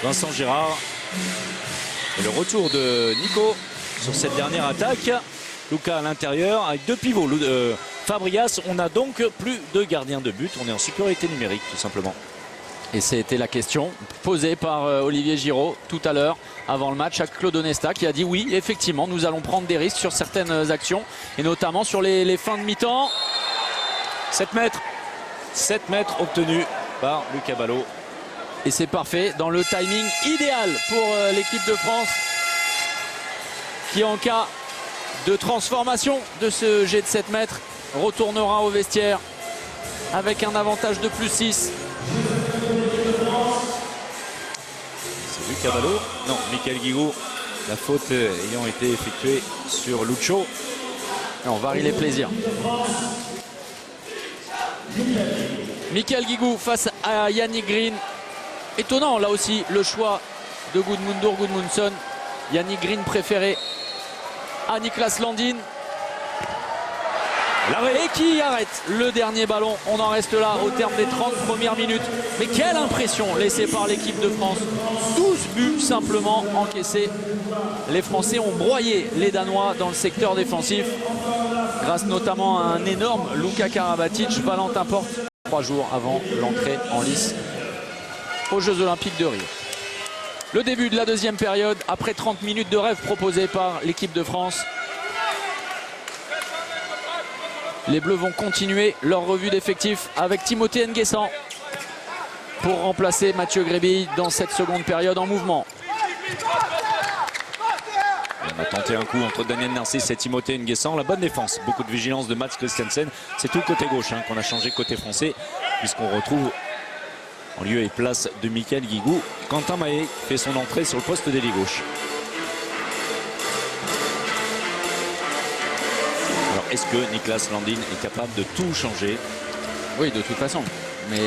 Vincent Gérard. Et le retour de Nico sur cette dernière attaque. Luca à l'intérieur avec deux pivots. Fabrias, on n'a donc plus de gardien de but. On est en supériorité numérique tout simplement. Et c'était la question posée par Olivier Giraud tout à l'heure avant le match à Claude Onesta qui a dit oui, effectivement, nous allons prendre des risques sur certaines actions et notamment sur les fins de mi-temps. 7 mètres. 7 mètres obtenus par Luca Ballo. Et c'est parfait dans le timing idéal pour l'équipe de France qui, en cas de transformation de ce jet de 7 mètres, retournera au vestiaire avec un avantage de +6. C'est Luca Ballo. Non, Michael Guigou. La faute ayant été effectuée sur Lucho. Et on varie les plaisirs. Michael Guigou face à Yannick Green. Étonnant là aussi le choix de Gudmundsson. Yannick Green préféré à Niklas Landin. Et qui arrête le dernier ballon. On en reste là au terme des 30 premières minutes. Mais quelle impression laissée par l'équipe de France. 12 buts simplement encaissés. Les Français ont broyé les Danois dans le secteur défensif. Grâce notamment à un énorme Luka Karabatic. Valentin Porte, 3 jours avant l'entrée en lice aux Jeux Olympiques de Rio. Le début de la deuxième période, après 30 minutes de rêve proposés par l'équipe de France. Les Bleus vont continuer leur revue d'effectifs avec Timothée Nguessan pour remplacer Mathieu Gréby dans cette seconde période en mouvement. On a tenté un coup entre Daniel Narcisse et Timothée Nguessan. La bonne défense, beaucoup de vigilance de Mats Christiansen. C'est tout le côté gauche qu'on a changé côté français puisqu'on retrouve en lieu et place de Michael Guigou Quentin Mahé fait son entrée sur le poste d'ailier gauche. Alors est-ce que Niklas Landin est capable de tout changer? Oui, de toute façon. Mais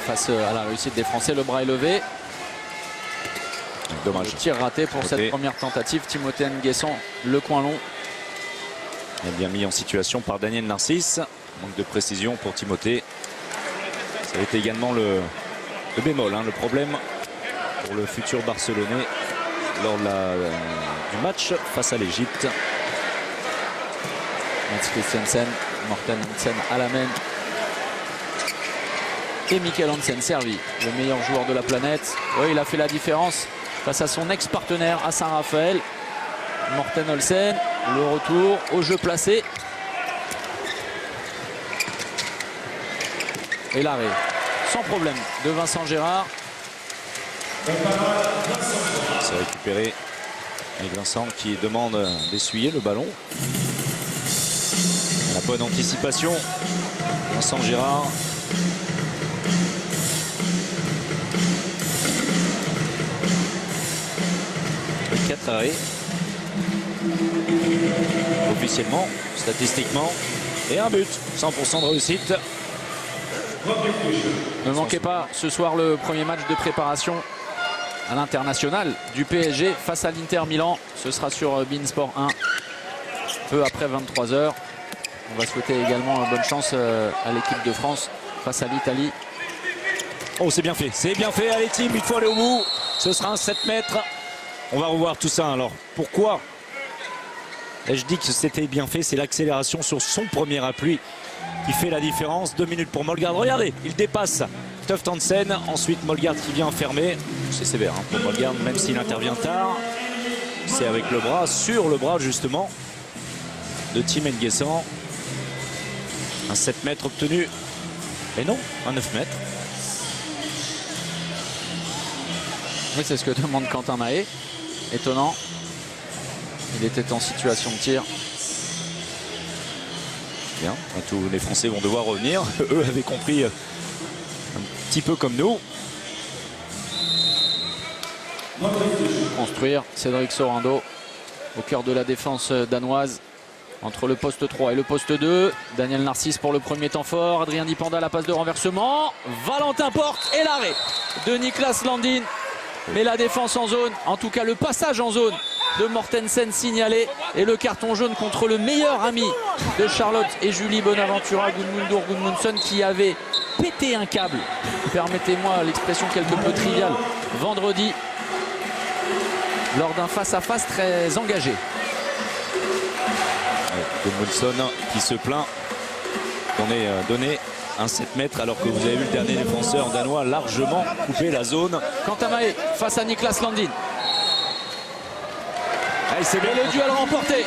face à la réussite des Français, le bras est levé. Dommage. Le tir raté pour cette première tentative. Timothée Nguessan, le coin long. Il est bien mis en situation par Daniel Narcisse. Manque de précision pour Timothée. Ça a été également le bémol, le problème pour le futur Barcelonais lors du match face à l'Égypte. Mats Christiansen, Morten Hansen à la main. Et Mikkel Hansen servi, le meilleur joueur de la planète. Oui, il a fait la différence face à son ex-partenaire à Saint-Raphaël. Morten Olsen, le retour au jeu placé. Et l'arrêt, sans problème, de Vincent Gérard. C'est récupéré avec Vincent qui demande d'essuyer le ballon. La bonne anticipation Vincent Gérard. Et 4 arrêts. Officiellement, statistiquement. Et un but. 100% de réussite. Ne manquez pas ce soir le premier match de préparation à l'international du PSG face à l'Inter Milan. Ce sera sur beIN Sport 1 peu après 23 h. On va souhaiter également bonne chance à l'équipe de France face à l'Italie. Oh, c'est bien fait. C'est bien fait. Allez, team, il faut aller au bout. Ce sera un 7 mètres. On va revoir tout ça. Alors, pourquoi je dis que c'était bien fait? C'est l'accélération sur son premier appui qui fait la différence. 2 minutes pour Molgaard. Regardez, il dépasse Tuft Hansen. Ensuite, Molgaard qui vient fermer. C'est sévère hein, pour Molgaard, même s'il intervient tard. C'est avec le bras, sur le bras justement, de Tim N'Guessan. Un 7 mètres obtenu. Et non, un 9 mètres. Oui, c'est ce que demande Quentin Mahé. Étonnant. Il était en situation de tir. Bien, tous les Français vont devoir revenir. Eux avaient compris un petit peu comme nous. Construire Cédric Sorando au cœur de la défense danoise. Entre le poste 3 et le poste 2. Daniel Narcisse pour le premier temps fort. Adrien Dipanda, la passe de renversement. Valentin Porte et l'arrêt de Niklas Landin. Mais la défense en zone, en tout cas le passage en zone de Mortensen signalé. Et le carton jaune contre le meilleur ami de Charlotte et Julie Bonaventura, Gudmundur Gudmundsson, qui avait pété un câble. Permettez-moi l'expression quelque peu triviale. Vendredi, lors d'un face-à-face très engagé. Gudmundsson qui se plaint qu'on ait donné un 7 mètres alors que vous avez vu le dernier défenseur danois largement couper la zone. Quentin Mahé face à Niklas Landin. C'est bien. Et le duel remporté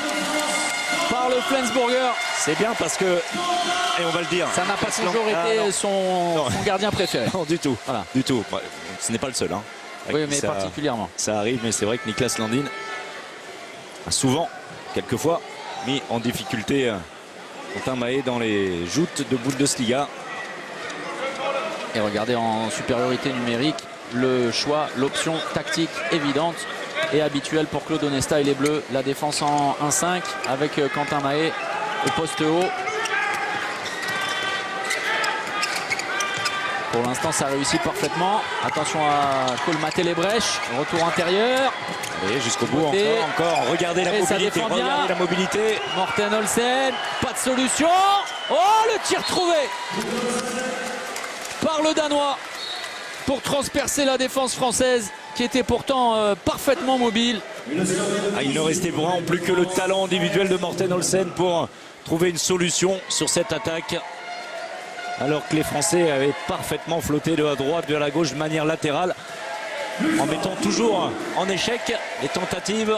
par le Flensburger. C'est bien parce que, et on va le dire, ça n'a pas toujours été son gardien préféré. Non, du tout. Voilà. Du tout. Ce n'est pas le seul. Hein. Oui, mais particulièrement. Ça arrive, mais c'est vrai que Niklas Landin a souvent, quelquefois, mis en difficulté Quentin Mahé dans les joutes de Bundesliga. Et regardez, en supériorité numérique, le choix, l'option tactique évidente et habituelle pour Claude Onesta et les Bleus. La défense en 1-5 avec Quentin Mahé au poste haut. Pour l'instant, ça réussit parfaitement. Attention à colmater les brèches. Retour intérieur. Et jusqu'au bout, encore. Regardez la mobilité. Regardez la mobilité. Morten Olsen, pas de solution. Oh, le tir trouvé par le Danois pour transpercer la défense française qui était pourtant parfaitement mobile. Il ne restait vraiment plus que le talent individuel de Morten Olsen pour trouver une solution sur cette attaque. Alors que les Français avaient parfaitement flotté de la droite vers la gauche de manière latérale, en mettant toujours en échec les tentatives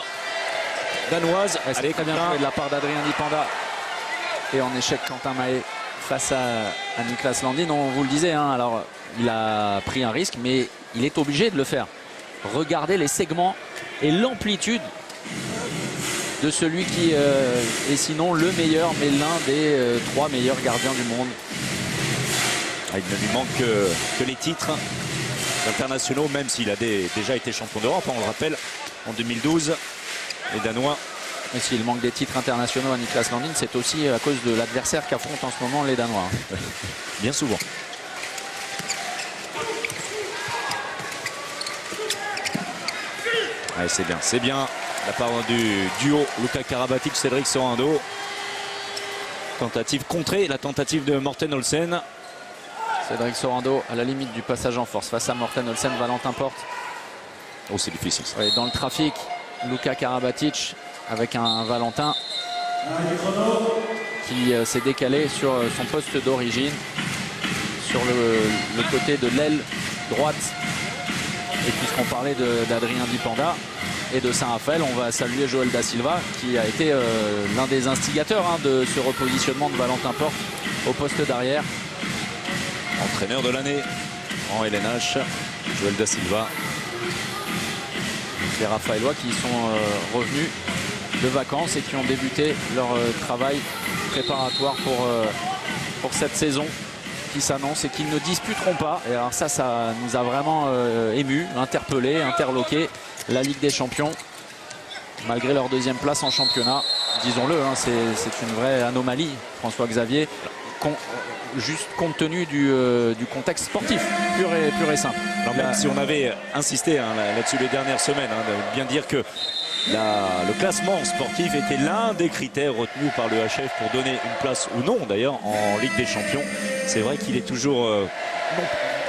danoises. C'est très bien joué de la part d'Adrien Dipanda. Et en échec Quentin Mahé face à Niklas Landin. On vous le disait, hein, alors il a pris un risque, mais il est obligé de le faire. Regardez les segments et l'amplitude de celui qui est sinon le meilleur, mais l'un des 3 meilleurs gardiens du monde. Il ne lui manque que les titres internationaux, même s'il a déjà été champion d'Europe, on le rappelle, en 2012. Les Danois. Et s'il manque des titres internationaux à Niklas Landin, c'est aussi à cause de l'adversaire qu'affrontent en ce moment les Danois. Bien souvent. Ouais, c'est bien. La part du duo Luka Karabatic, Cédric Sorando. Tentative contrée, la tentative de Morten Olsen. Cédric Sorando à la limite du passage en force face à Morten Olsen. Valentin Porte. Oh, c'est difficile ça. Ouais, dans le trafic, Luka Karabatic avec un Valentin qui s'est décalé sur son poste d'origine, sur le côté de l'aile droite. Et puisqu'on parlait d'Adrien Dipanda et de Saint-Raphaël, on va saluer Joël Da Silva qui a été l'un des instigateurs de ce repositionnement de Valentin Porte au poste d'arrière. Entraîneur de l'année en LNH, Joël Da Silva. Les Raphaélois qui sont revenus de vacances et qui ont débuté leur travail préparatoire pour pour cette saison qui s'annonce et qu'ils ne disputeront pas. Et alors ça nous a vraiment émus, interpellés, interloqués. La Ligue des Champions, malgré leur deuxième place en championnat, disons-le, hein, c'est une vraie anomalie, François-Xavier, juste compte tenu du contexte sportif pur et simple. Alors même si on avait insisté hein, là-dessus les dernières semaines, hein, de bien dire que le classement sportif était l'un des critères retenus par le HF pour donner une place ou non d'ailleurs en Ligue des Champions. C'est vrai qu'il est toujours, non,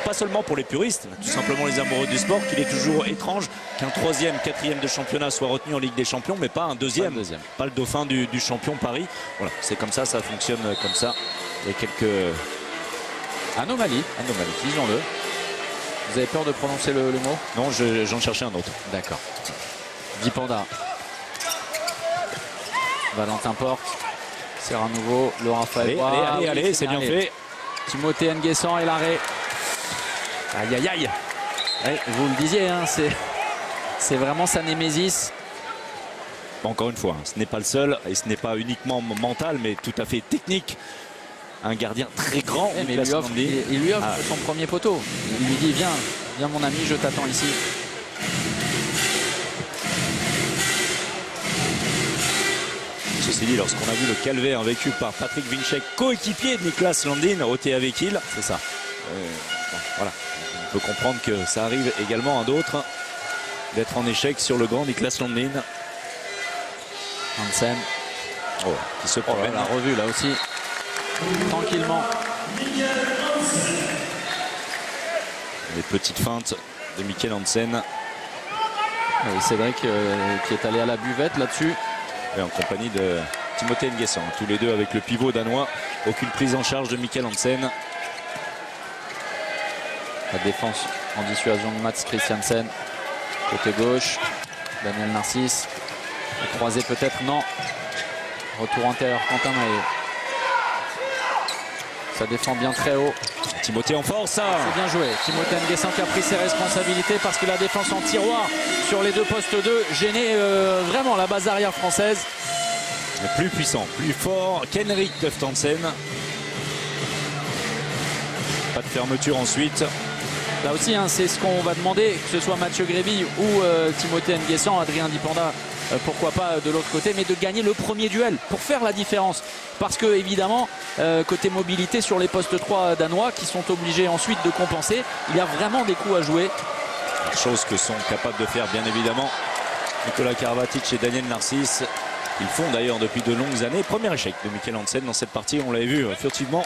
pas seulement pour les puristes, tout simplement les amoureux du sport, qu'il est toujours étrange qu'un 3e, 4e de championnat soit retenu en Ligue des Champions, mais pas un deuxième, pas le dauphin du champion Paris. Voilà, c'est comme ça fonctionne comme ça. Il y a quelques anomalies, disons-le. Vous avez peur de prononcer le mot? Non, j'en cherchais un autre. D'accord. Dipanda. Valentin Porte. Serre à nouveau. Le Raphaël. Allez, c'est bien fait. Timothée Nguessan et l'arrêt. Aïe, aïe, aïe. Ouais, vous le disiez, hein, c'est vraiment sa némésis. Encore une fois, hein, ce n'est pas le seul et ce n'est pas uniquement mental, mais tout à fait technique. Un gardien très grand. Mais il lui offre son premier poteau. Il lui dit viens mon ami, je t'attends ici. Ceci dit, lorsqu'on a vu le calvaire vécu par Patrick Winczek, coéquipier de Niklas Landin au THW Kiel, c'est ça. Voilà, on peut comprendre que ça arrive également à d'autres d'être en échec sur le grand Niklas Landin. Hansen, qui se promène. La revue là aussi. Tranquillement. Les petites feintes de Mikkel Hansen. Et Cédric qui est allé à la buvette là-dessus. Et en compagnie de Timothée Nguessan. Tous les deux avec le pivot danois. Aucune prise en charge de Mikkel Hansen. La défense en dissuasion de Mats Christiansen. Côté gauche. Daniel Narcisse. Le croisé peut-être, non. Retour antérieur, Quentin Mahé. Ça défend bien très haut. Timothée en force, ça. C'est bien joué. Timothée Nguessan qui a pris ses responsabilités parce que la défense en tiroir sur les deux postes 2 gênait vraiment la base arrière française. Plus puissant, plus fort qu'Henrik Tuftansen. Pas de fermeture ensuite. Là aussi, hein, c'est ce qu'on va demander, que ce soit Mathieu Gréby ou Timothée Nguessan, Adrien Dipanda. Pourquoi pas de l'autre côté, mais de gagner le premier duel pour faire la différence. Parce que évidemment, côté mobilité sur les postes 3 danois qui sont obligés ensuite de compenser, il y a vraiment des coups à jouer. Chose que sont capables de faire bien évidemment Nicolas Karabatic et Daniel Narcisse. Ils font d'ailleurs depuis de longues années. Premier échec de Mikkel Hansen dans cette partie, on l'avait vu furtivement.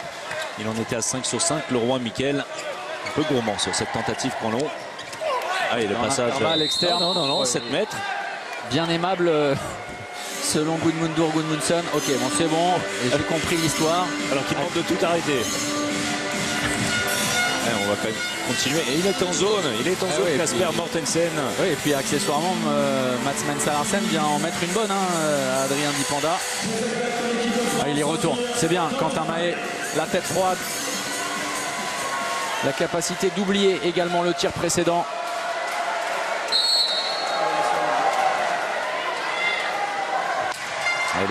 Il en était à 5 sur 5, le roi Mikkel. Un peu gourmand sur cette tentative prend long. Allez, le passage à l'externe. Non, 7 mètres. Bien aimable selon Gudmundur Gudmundsson. Ok, bon, c'est bon, et j'ai compris l'histoire. Alors qu'il demande de tout arrêter. Allez, on va quand même continuer. Et il est en zone, Kasper Mortensen. Oui, et puis accessoirement, Mats Mensah-Larsen vient en mettre une bonne, à Adrien Dipanda. Il y retourne, c'est bien. Quentin Mahé, la tête froide. La capacité d'oublier également le tir précédent. Et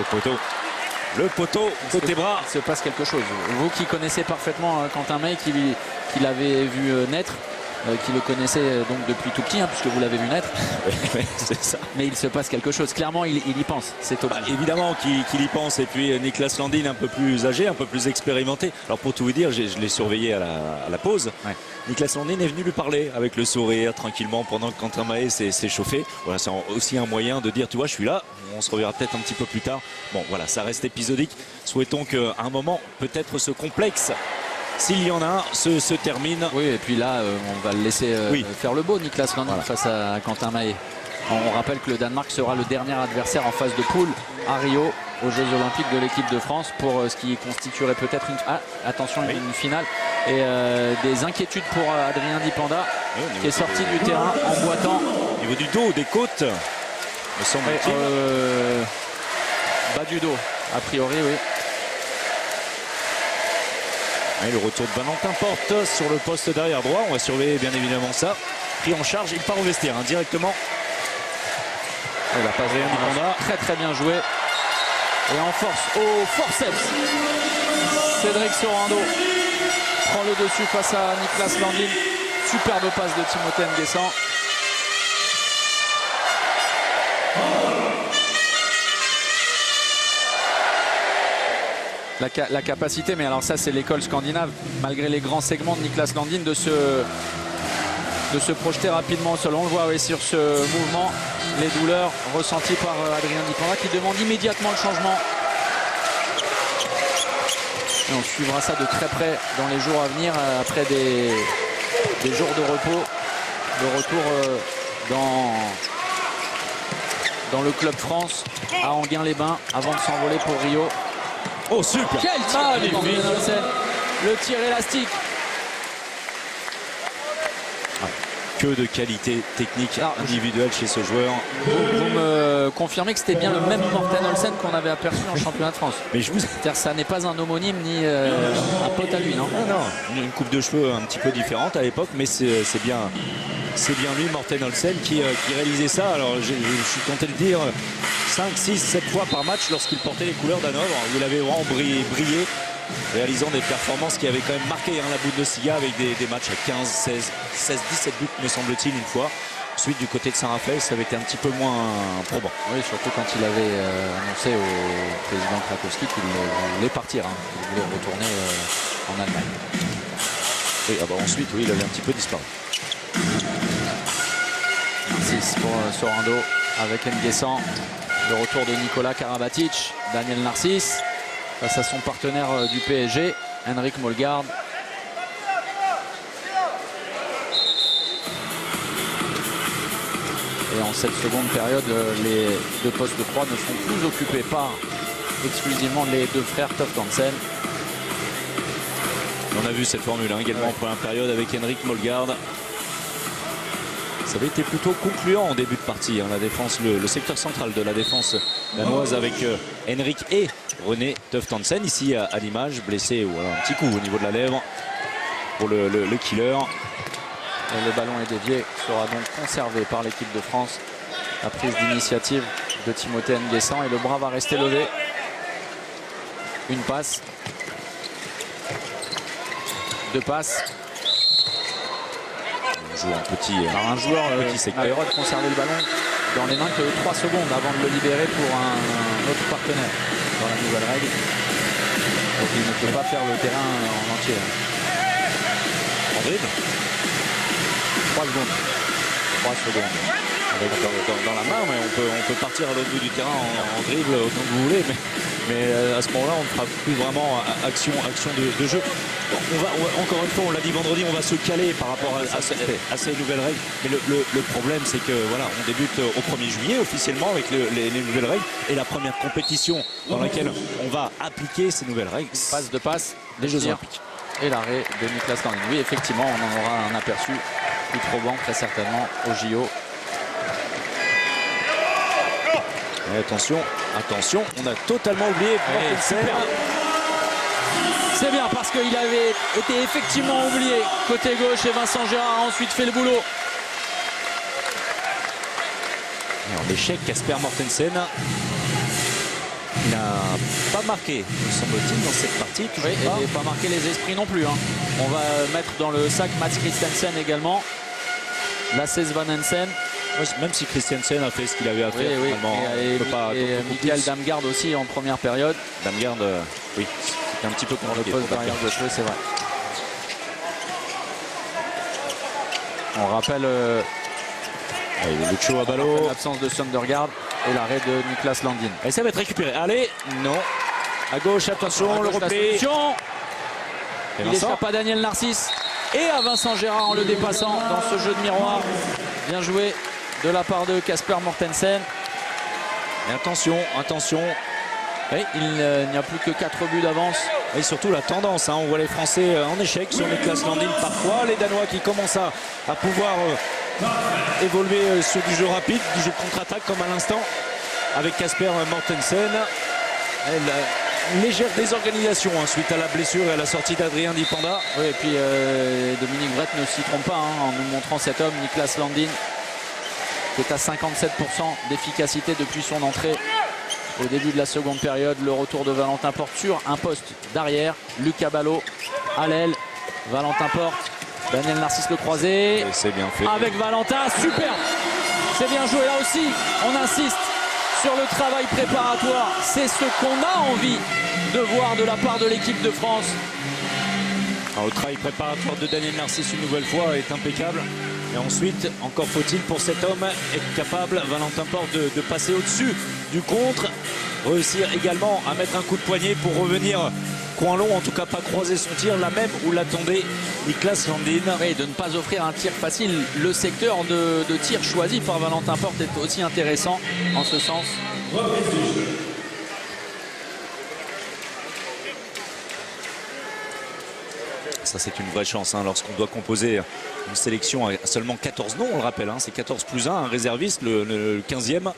le poteau côté bras. Il se passe quelque chose. Vous qui connaissez parfaitement Quentin Mahé, qui l'avait vu naître, qui le connaissait donc depuis tout petit, puisque vous l'avez vu naître. C'est ça. Mais il se passe quelque chose. Clairement, il y pense. C'est évidemment qu'il y pense. Et puis Niklas Landin, un peu plus âgé, un peu plus expérimenté. Alors pour tout vous dire, je l'ai surveillé à la pause. Ouais. Niklas Landin est venu lui parler avec le sourire, tranquillement, pendant que Quentin Mahé s'est chauffé. Voilà, c'est aussi un moyen de dire, tu vois, je suis là. On se reverra peut-être un petit peu plus tard. Bon, voilà, ça reste épisodique. Souhaitons qu'à un moment, peut-être ce complexe, s'il y en a un, se termine. Oui, et puis là, on va le laisser faire le beau, Niklas Landin, face à Quentin Mahé. On rappelle que le Danemark sera le dernier adversaire en phase de poule à Rio, aux Jeux Olympiques de l'équipe de France, pour ce qui constituerait peut-être une finale. Et des inquiétudes pour Adrien Dipanda, qui est sorti du terrain en boitant. Au niveau du dos, des côtes, me semble-t-il. Bas du dos, a priori, oui. Et le retour de Valentin Porte sur le poste d'arrière droit. On va surveiller bien évidemment ça. Pris en charge, il part au vestiaire directement. La passe Dipanda, très très bien joué. Et en force, au forceps. Cédric Sorando prend le dessus face à Niklas Landin. Superbe passe de Timothée Nguessan. La capacité, mais alors ça c'est l'école scandinave, malgré les grands segments de Niklas Landin, de se projeter rapidement au sol. On le voit sur ce mouvement, les douleurs ressenties par Adrien Dipenda qui demande immédiatement le changement. Et on suivra ça de très près dans les jours à venir, après des jours de repos. Le retour dans le Club France à Enghien-les-Bains avant de s'envoler pour Rio. Oh super! Quel tir de Morten Olsen. Le tir élastique. Que de qualité technique individuelle chez ce joueur. Vous me confirmez que c'était bien le même Morten Olsen qu'on avait aperçu en championnat de France. Mais je vous... C'est-à-dire ça n'est pas un homonyme ni un pote à lui, non? Non, une coupe de cheveux un petit peu différente à l'époque, mais c'est bien lui, Morten Olsen, qui réalisait ça. Alors je suis tenté de dire 5, 6, 7 fois par match lorsqu'il portait les couleurs d'Hanovre. Il avait vraiment brillé, réalisant des performances qui avaient quand même marqué la Bundesliga avec des matchs à 15, 16, 17 buts me semble-t-il une fois. Ensuite du côté de Saint-Raphaël ça avait été un petit peu moins probant. Oui, surtout quand il avait annoncé au président Krakowski qu'il voulait partir, il voulait retourner en Allemagne. Oui, ensuite oui, il avait un petit peu disparu. 6 pour Sorando avec Nguessan. Le retour de Nicolas Karabatic, Daniel Narcisse face à son partenaire du PSG, Henrik Molgaard. Et en cette seconde période, les deux postes de 3 ne sont plus occupés par exclusivement les deux frères Toft Hansen. On a vu cette formule également en première période avec Henrik Molgaard. Ça avait été plutôt concluant en début de partie, la défense, le secteur central de la défense danoise avec Henrik et René Toft Hansen. Ici à l'image, blessé, voilà, un petit coup au niveau de la lèvre pour le killer. Et le ballon est dévié, sera donc conservé par l'équipe de France. La prise d'initiative de Timothée Nguessan et le bras va rester levé. Une passe. 2 passes. Un petit joueur petit qui a secteur. le droit de conserver le ballon dans les mains que 3 secondes avant de le libérer pour un autre partenaire dans la nouvelle règle. Donc il ne peut pas faire le terrain en entier. En dribble 3 secondes. 3 secondes. Dans la main, mais on peut partir à l'autre bout du terrain en dribble autant que vous voulez, mais à ce moment-là on ne fera plus vraiment action de jeu. On va, encore une fois, on l'a dit vendredi, on va se caler par rapport à ces nouvelles règles. Mais le problème, c'est que voilà, on débute au 1er juillet officiellement avec les nouvelles règles et la première compétition dans laquelle on va appliquer ces nouvelles règles. Passe de passe, les Jeux Olympiques. Et l'arrêt de Niklas Landin. Oui, effectivement, on en aura un aperçu plus probant très certainement au JO. Et attention, on a totalement oublié. C'est bien parce qu'il avait été effectivement oublié côté gauche et Vincent Gérard a ensuite fait le boulot. En échec, Casper Mortensen. Il n'a pas marqué, me semble-t-il, dans cette partie. Oui, et pas marqué les esprits non plus. On va mettre dans le sac Mats Christensen également. Lasse Svanensen. Même si Christensen a fait ce qu'il avait à faire, et Mikael Damgaard aussi en première période. Damgaard, oui, c'était un petit peu compliqué. Le poste derrière de jeu, c'est vrai. On rappelle le show à ballot, l'absence de Søndergaard et l'arrêt de Niklas Landin. Et ça va être récupéré. Allez, non. À gauche, attention, le repli. Il échappe à Daniel Narcisse et à Vincent Gérard en le dépassant dans ce jeu de miroir. Bien joué de la part de Casper Mortensen. Et attention. Oui, il n'y a plus que 4 buts d'avance. Et surtout la tendance, on voit les Français en échec sur Niklas Landin parfois. Les Danois qui commencent à pouvoir évoluer sur du jeu rapide, du jeu de contre-attaque comme à l'instant avec Casper Mortensen. Une légère désorganisation suite à la blessure et à la sortie d'Adrien Dipenda. Oui, et puis Dominique Brett ne s'y trompe pas en nous montrant cet homme, Niklas Landin, qui est à 57% d'efficacité depuis son entrée au début de la seconde période. Le retour de Valentin Porte sur un poste d'arrière. Lucas Ballot à l'aile. Valentin Porte. Daniel Narcisse le croisé. C'est bien fait. Avec Valentin, super. C'est bien joué là aussi. On insiste sur le travail préparatoire. C'est ce qu'on a envie de voir de la part de l'équipe de France. Alors, le travail préparatoire de Daniel Narcisse une nouvelle fois est impeccable. Et ensuite, encore faut-il pour cet homme être capable, Valentin Porte, de passer au-dessus du contre. Réussir également à mettre un coup de poignet pour revenir coin long, en tout cas pas croiser son tir là même où l'attendait Niklas Landin. Oui, de ne pas offrir un tir facile. Le secteur de tir choisi par Valentin Porte est aussi intéressant en ce sens. Ça, c'est une vraie chance hein, lorsqu'on doit composer une sélection à seulement 14 noms, on le rappelle, hein, c'est 14 plus 1, un réserviste, le 15e.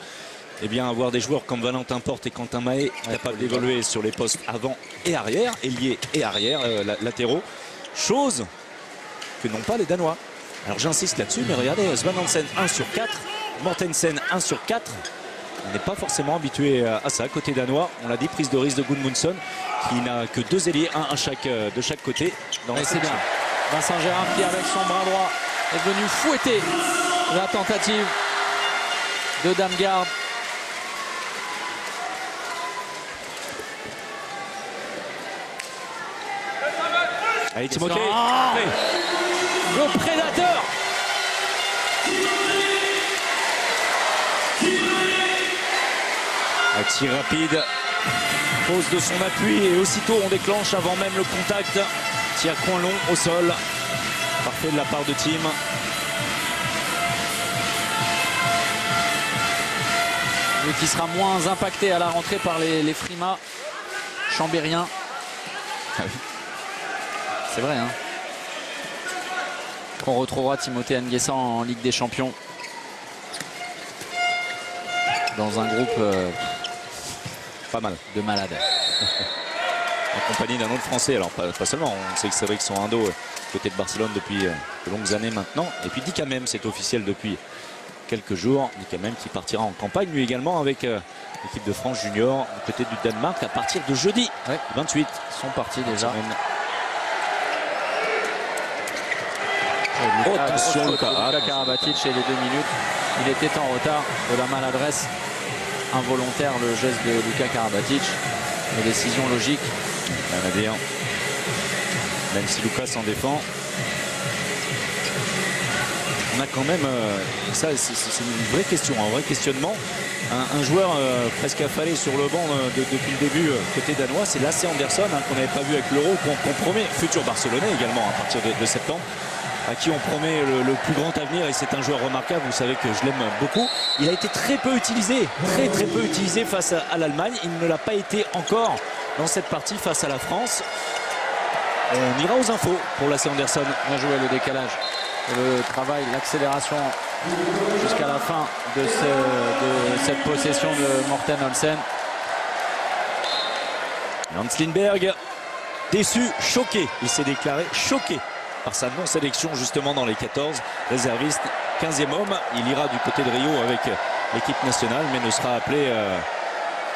Eh bien, avoir des joueurs comme Valentin Porte et Quentin Mahé capables d'évoluer sur les postes avant et arrière, ailier et arrière, latéraux, chose que n'ont pas les Danois. Alors j'insiste là-dessus, mais regardez, Svan Hansen 1 sur 4, Mortensen 1 sur 4. On n'est pas forcément habitué à ça. Côté danois, on l'a dit, prise de risque de Gudmundsson qui n'a que 2 ailiers, un de chaque côté. C'est bien. Vincent Gérard qui, avec son bras droit, est venu fouetter la tentative de Damgard. Allez Timothée. Le prédateur. Un tir rapide, pose de son appui et aussitôt on déclenche avant même le contact. Tir coin long au sol. Parfait de la part de Tim. Lui qui sera moins impacté à la rentrée par les frimas chambériens. Ah oui. C'est vrai, hein. On retrouvera Timothée Nguessan en Ligue des Champions. Dans un groupe pas mal de malades. En compagnie d'un autre Français. Alors pas seulement, on sait que c'est vrai qu'ils sont indo côté de Barcelone depuis de longues années maintenant. Et puis Dick Hamem, c'est officiel depuis quelques jours. Dick Hamem qui partira en campagne lui également avec l'équipe de France junior du côté du Danemark à partir de jeudi 28. Ils sont partis déjà. Oh, attention Luka Karabatic et les 2 minutes. Il était en retard de la maladresse involontaire, le geste de Luka Karabatic. Une décision logique. On va dire. Même si Lucas s'en défend. On a quand même, ça c'est une vraie question, un vrai questionnement. Un joueur presque affalé sur le banc depuis le début côté danois, c'est Lasse Andersson qu'on n'avait pas vu avec l'Euro, qu'on promet, futur Barcelonais également à partir de septembre, à qui on promet le plus grand avenir, et c'est un joueur remarquable, vous savez que je l'aime beaucoup. Il a été très peu utilisé, très peu utilisé face à l'Allemagne. Il ne l'a pas été encore dans cette partie face à la France. On ira aux infos pour Lasse Andersson. Bien joué le décalage, le travail, l'accélération jusqu'à la fin de cette possession de Morten Olsen. Lance Lindberg, déçu, choqué. Il s'est déclaré choqué par sa non-sélection justement dans les 14 réservistes. 15e homme, il ira du côté de Rio avec l'équipe nationale, mais ne sera appelé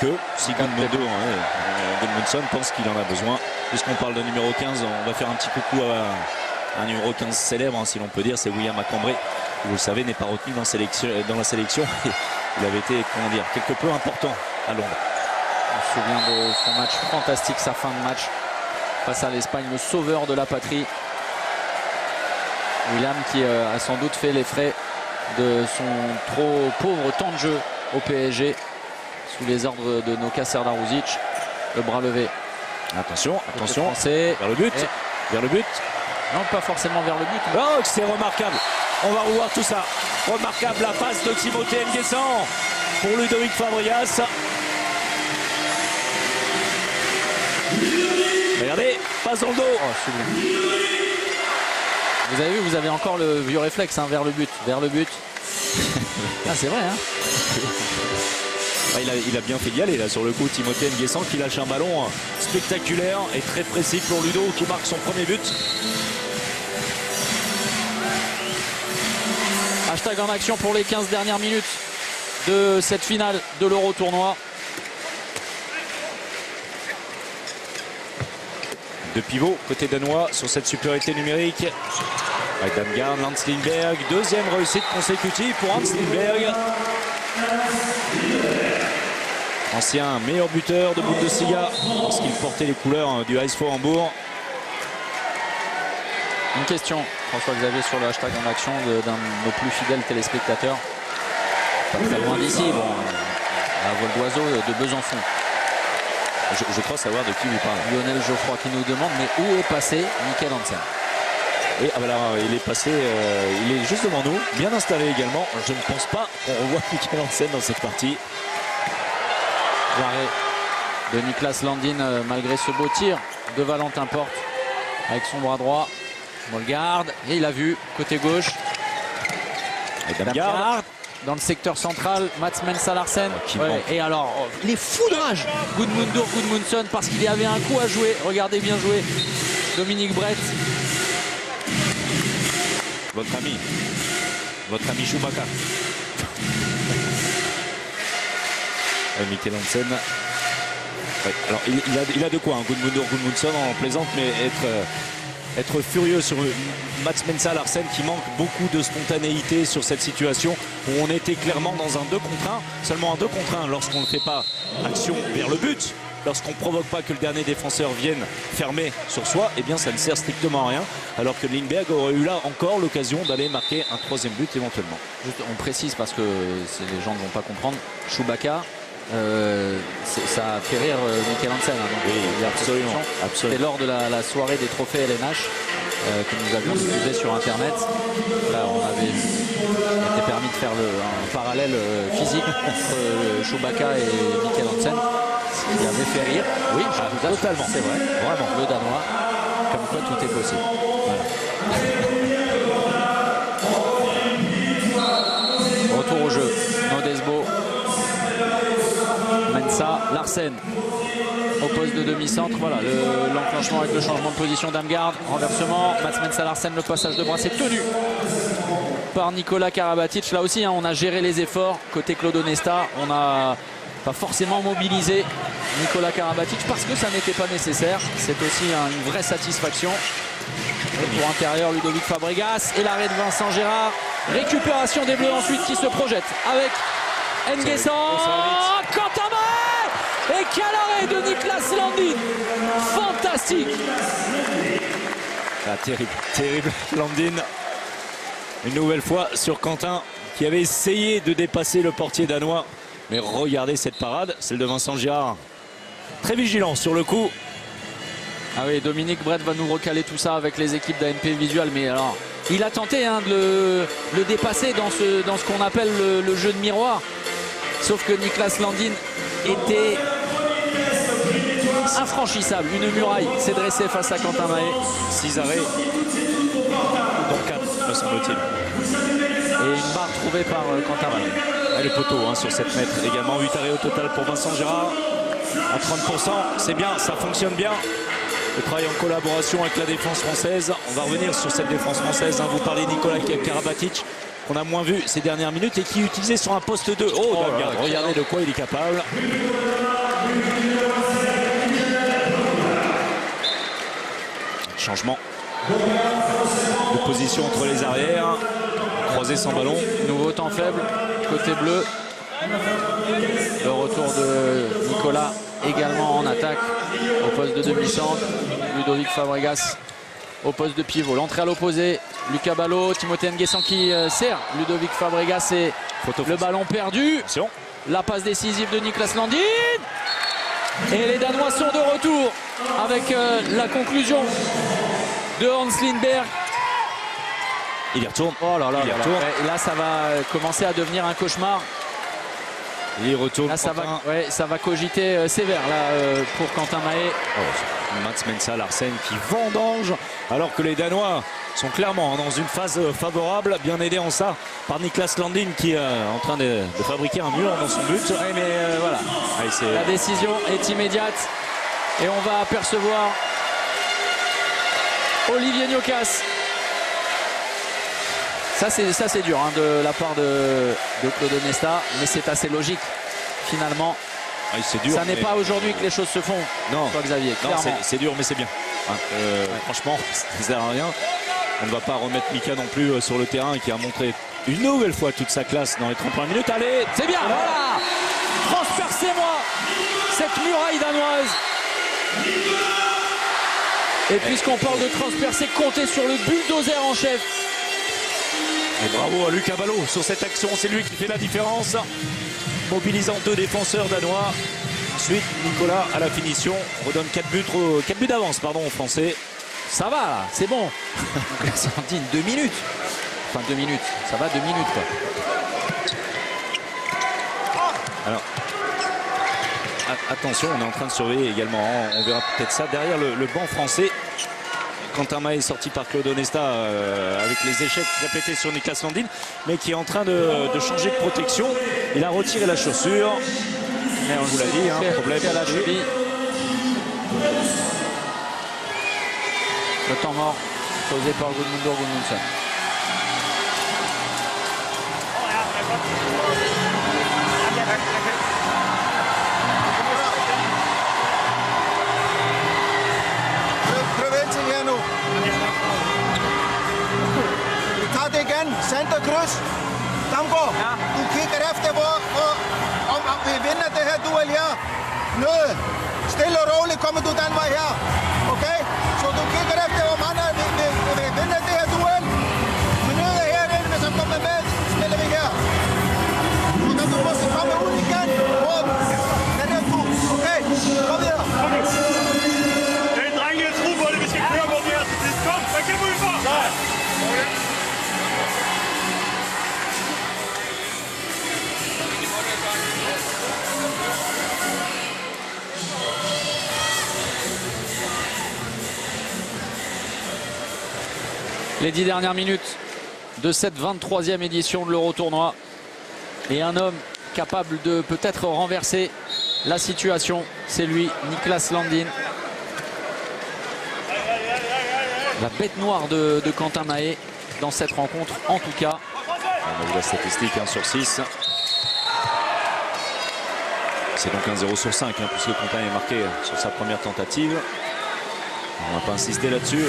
que si Gudmundsson pense qu'il en a besoin. Puisqu'on parle de numéro 15, on va faire un petit coucou à un numéro 15 célèbre, hein, si l'on peut dire, c'est William Acambré, qui vous le savez n'est pas retenu dans la sélection. Il avait été, comment dire, quelque peu important à Londres. On se souvient de son match fantastique, sa fin de match face à l'Espagne, le sauveur de la patrie. William qui a sans doute fait les frais de son trop pauvre temps de jeu au PSG sous les ordres de Noka Serdaruzic. Le bras levé. Attention, attention, Français. vers le but, vers le but. Non, pas forcément vers le but. Oh, c'est remarquable. On va revoir tout ça. Remarquable la passe de Timothée Nguessan pour Ludovic Fabrias. Regardez, passe dans le dos. Oh, vous avez vu, vous avez encore le vieux réflexe, hein, vers le but. Vers le but. Ah, c'est vrai, hein. Il a bien fait d'y aller là sur le coup. Timothée Nguessan qui lâche un ballon spectaculaire et très précis pour Ludo qui marque son premier but. Hashtag en action pour les 15 dernières minutes de cette finale de l'Euro tournoi. de pivot côté danois sur cette supériorité numérique. Damgaard, Lance Lindberg, deuxième réussite consécutive pour Hans Lindberg. Ancien meilleur buteur de Bundesliga lorsqu'il portait les couleurs du SV Hambourg. Une question, François-Xavier, sur le hashtag en action d'un de nos plus fidèles téléspectateurs. Pas très loin d'ici, bon, à vol d'oiseau de Besançon. Je crois savoir de qui vous parlez. Lionel Geoffroy qui nous demande, mais où est passé Mikkel Hansen? Et alors, il est passé, il est juste devant nous, bien installé également. Je ne pense pas qu'on revoit Mikkel Hansen dans cette partie. L'arrêt de Niklas Landin malgré ce beau tir de Valentin Porte avec son bras droit. Molgaard, et il a vu côté gauche. Et Damgaard dans le secteur central, Mats Mensa Larsen. Et alors, les fous de rage, Gudmundur Gudmundsson, parce qu'il y avait un coup à jouer. Regardez, bien joué, Dominique Brett. Votre ami Chewbacca. Mikkel Hansen. Ouais, alors il a de quoi, hein, Gudmundur Gudmundsson, en plaisante, mais être furieux sur Mats Mensa Larsen qui manque beaucoup de spontanéité sur cette situation où on était clairement dans un 2 contre 1, seulement un 2 contre 1 lorsqu'on ne fait pas action vers le but, lorsqu'on ne provoque pas que le dernier défenseur vienne fermer sur soi, eh bien ça ne sert strictement à rien, alors que Lindberg aurait eu là encore l'occasion d'aller marquer un 3e but éventuellement. Juste, on précise parce que les gens ne vont pas comprendre, Chewbacca, ça a fait rire Mikkel Hansen, hein, donc, oui, il y a absolument. C'était lors de la soirée des trophées LNH que nous avions diffusé sur internet. Là on avait été permis de faire un parallèle physique entre Chewbacca et Mikkel Hansen, ce qui avait fait rire. Oui, totalement, c'est vrai, vraiment, le Danois, comme quoi tout est possible. Voilà. Retour au jeu, Nodesbo, Mensa, Larsen au poste de demi-centre. Voilà l'enclenchement avec le changement de position d'Amgard. Renversement, Mats Mensa Larsen, le passage de bras, c'est tenu par Nikola Karabatic. Là aussi, hein, on a géré les efforts. Côté Claude Onesta, on n'a pas forcément mobilisé Nikola Karabatic parce que ça n'était pas nécessaire. C'est aussi une vraie satisfaction. Et pour intérieur, Ludovic Fabregas et l'arrêt de Vincent Gérard. Récupération des Bleus ensuite qui se projette avec Nguessan, Quentin Mahé, et quel arrêt de Niklas Landin, fantastique. Ah, terrible Landin, une nouvelle fois sur Quentin qui avait essayé de dépasser le portier danois, mais regardez cette parade, celle de Vincent Girard, très vigilant sur le coup. Ah oui, Dominique Brett va nous recaler tout ça avec les équipes d'ANP Visual, mais alors il a tenté de le dépasser dans ce qu'on appelle le jeu de miroir. Sauf que Niklas Landin était infranchissable. Une muraille s'est dressée face à Quentin Mahé. 6 arrêts, dont 4 me semble-t-il. Et une barre trouvée par Quentin Mahé. Et le poteau sur 7 mètres également. 8 arrêts au total pour Vincent Gérard. À 30%, c'est bien, ça fonctionne bien. Le travail en collaboration avec la défense française. On va revenir sur cette défense française. Vous parlez de Nikola Karabatic, qu'on a moins vu ces dernières minutes et qui est utilisé sur un poste 2. Regardez de quoi il est capable. Changement de position entre les arrières. Croisé sans ballon. Nouveau temps faible, côté bleu. Le retour de Nicolas également en attaque au poste de demi-centre. Ludovic Fabregas au poste de pivot. L'entrée à l'opposé, Lucas Ballot, Timothée Nguessan qui sert Ludovic Fabregas et le ballon perdu. La passe décisive de Niklas Landin. Et les Danois sont de retour avec la conclusion de Hans Lindberg. Il y retourne. Oh là là, et là ça va commencer à devenir un cauchemar. Il retourne. Là, ça va cogiter sévère là, pour Quentin Mahé. Mats Mensa Larsen qui vendange alors que les Danois sont clairement dans une phase favorable, bien aidés en ça par Niklas Landin qui est en train de fabriquer un mur dans son but. Oui, mais voilà, la décision est immédiate et on va apercevoir Olivier Gnocas. Ça c'est dur de la part de Claude Onesta, mais c'est assez logique finalement. Dur, ça n'est pas aujourd'hui que les choses se font. Non, Xavier, c'est dur, mais c'est bien. Franchement, ça ne sert à rien. On ne va pas remettre Mika non plus sur le terrain, qui a montré une nouvelle fois toute sa classe dans les 30 premières minutes. Allez, C'est bien, voilà. Transpercez-moi cette muraille danoise. Et puisqu'on parle de transpercer, comptez sur le bulldozer en chef. Et bravo à Luca Ballot sur cette action, c'est lui qui fait la différence, mobilisant 2 défenseurs danois. Ensuite, Nicolas à la finition redonne 4 buts d'avance aux Français. Ça va là, c'est bon. Sandine, 2 minutes. Enfin 2 minutes, ça va 2 minutes quoi. Alors, attention, on est en train de surveiller également, on verra peut-être ça derrière le banc français. Quentin Mahé est sorti par Claude Onesta avec les échecs répétés sur Niklas Landin, mais qui est en train de changer de protection. Il a retiré la chaussure. Mais on vous l'a dit, problème à la cheville. Le temps mort causé par Gudmundur Gudmundsson. Prøv ind til her nu. Vi tager det igen. Center kryds. Damgaard, du kigger efter, om vi vinder det her duel her. Nød. Stille og roligt kommer du den vej her. Okay? Så du kigger efter, om han vi vinder det her duel. Men nød er herinde, hvis han kommer med, spiller vi her. Og kan du måske komme ud igen. Og den her tur. Okay? Kom videre. Les 10 dernières minutes de cette 23e édition de l'Euro-Tournoi. Et un homme capable de peut-être renverser la situation, c'est lui, Niklas Landin. La bête noire de Quentin Mahé dans cette rencontre, en tout cas. On a vu la statistique, 1 sur 6. C'est donc un 0 sur 5, puisque Quentin est marqué sur sa première tentative. On ne va pas insister là-dessus.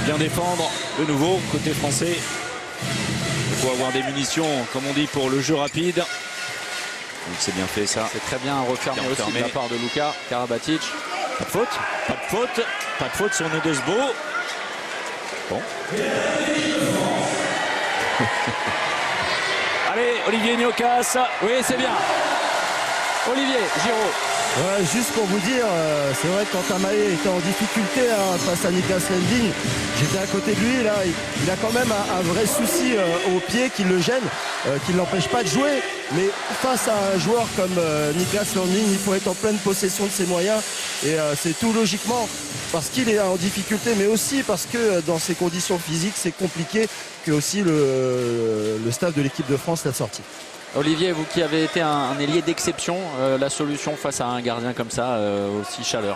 Bien défendre de nouveau côté français. Il faut avoir des munitions, comme on dit, pour le jeu rapide. Donc c'est bien fait ça. C'est très bien refermé Bien aussi refermé. de la part de Luka Karabatic. Pas de faute, pas de faute, pas de faute sur Nedesbo. Bon. Allez, Olivier Niokas. Oui, c'est bien. Olivier Giraud. Ouais, juste pour vous dire, c'est vrai que Quentin Mahé était en difficulté face à Niklas Landin. J'étais à côté de lui, là, il a quand même un vrai souci au pied qui le gêne, qui ne l'empêche pas de jouer. Mais face à un joueur comme Niklas Landin, il faut être en pleine possession de ses moyens. Et c'est tout logiquement parce qu'il est en difficulté, mais aussi parce que dans ces conditions physiques, c'est compliqué que aussi le staff de l'équipe de France l'a sorti. Olivier, vous qui avez été un ailier d'exception, la solution face à un gardien comme ça, aussi chaleur.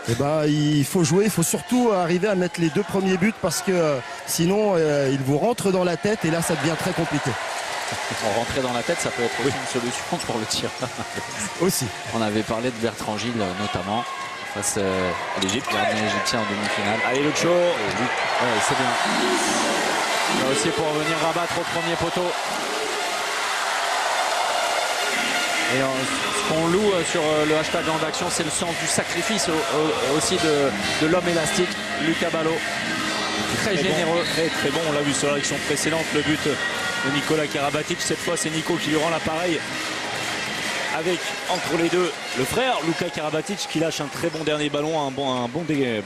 Eh ben, il faut jouer, il faut surtout arriver à mettre les 2 premiers buts parce que sinon il vous rentre dans la tête et là ça devient très compliqué. Rentrer dans la tête, ça peut être aussi une solution pour le tir. Aussi. On avait parlé de Bertrand Gilles notamment face à l'Égypte, gardien égyptien en demi-finale. Allez, Lucho. Ouais, c'est bien. Là aussi pour venir rabattre au premier poteau. Et ce qu'on loue sur le hashtag Grande Action, c'est le sens du sacrifice aussi de l'homme élastique, Luca Ballot. Très généreux. Bon, très bon, on l'a vu sur l'action précédente, le but de Nicolas Karabatic. Cette fois, c'est Nico qui lui rend l'appareil. Avec, entre les deux, le frère Luka Karabatic qui lâche un très bon dernier ballon, un bon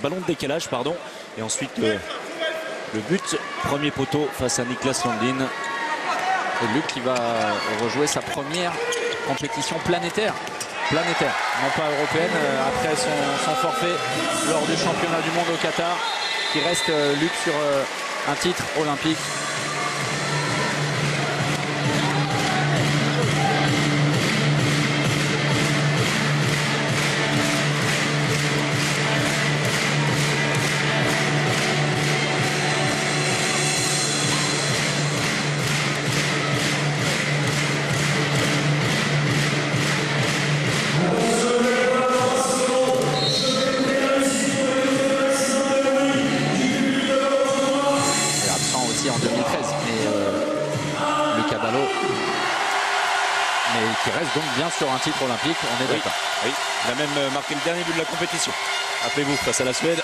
ballon de décalage, pardon. Et ensuite, le but, premier poteau face à Niklas Landin. Et Luc qui va rejouer sa première compétition planétaire, non pas européenne, après son forfait lors du championnat du monde au Qatar, qui reste Luc sur un titre olympique. mais qui reste donc bien sur un titre olympique, on est d'accord. Oui, il a même marqué le dernier but de la compétition. Rappelez-vous, face à la Suède,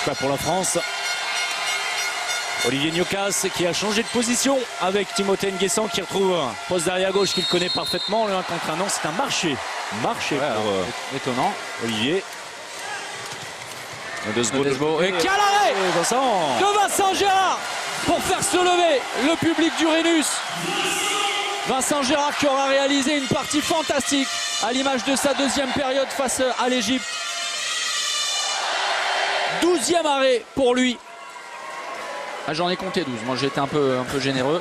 pas pour la France. Olivier Gnocas qui a changé de position avec Timothée Nguessan qui retrouve un poste d'arrière gauche qu'il connaît parfaitement. Le 1 contre 1, non, c'est un marché. Marché Ouais, pour étonnant. Olivier. Desbo. Et quel arrêt Vincent de Vincent Gérard pour faire se lever le public du Rhenus. Vincent Gérard qui aura réalisé une partie fantastique à l'image de sa deuxième période face à l'Égypte. 12e arrêt pour lui. Ah, j'en ai compté 12, moi j'ai été un peu généreux.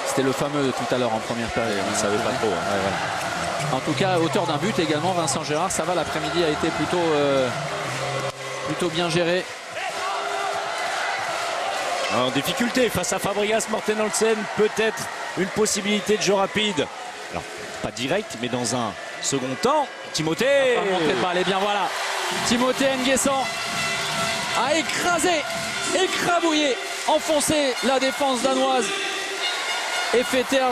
C'était le fameux tout à l'heure en première période. On ne savait pas trop. Ouais, voilà. En tout cas, auteur d'un but également, Vincent Gérard. Ça va, l'après-midi a été plutôt bien géré. En difficulté face à Fabregas Morten-Olsen, peut-être une possibilité de jeu rapide. Alors, pas direct, mais dans un second temps, Timothée. Pas montré de balle, et bien voilà. Timothée Nguessan a écrabouillé, enfoncé la défense danoise et fait taire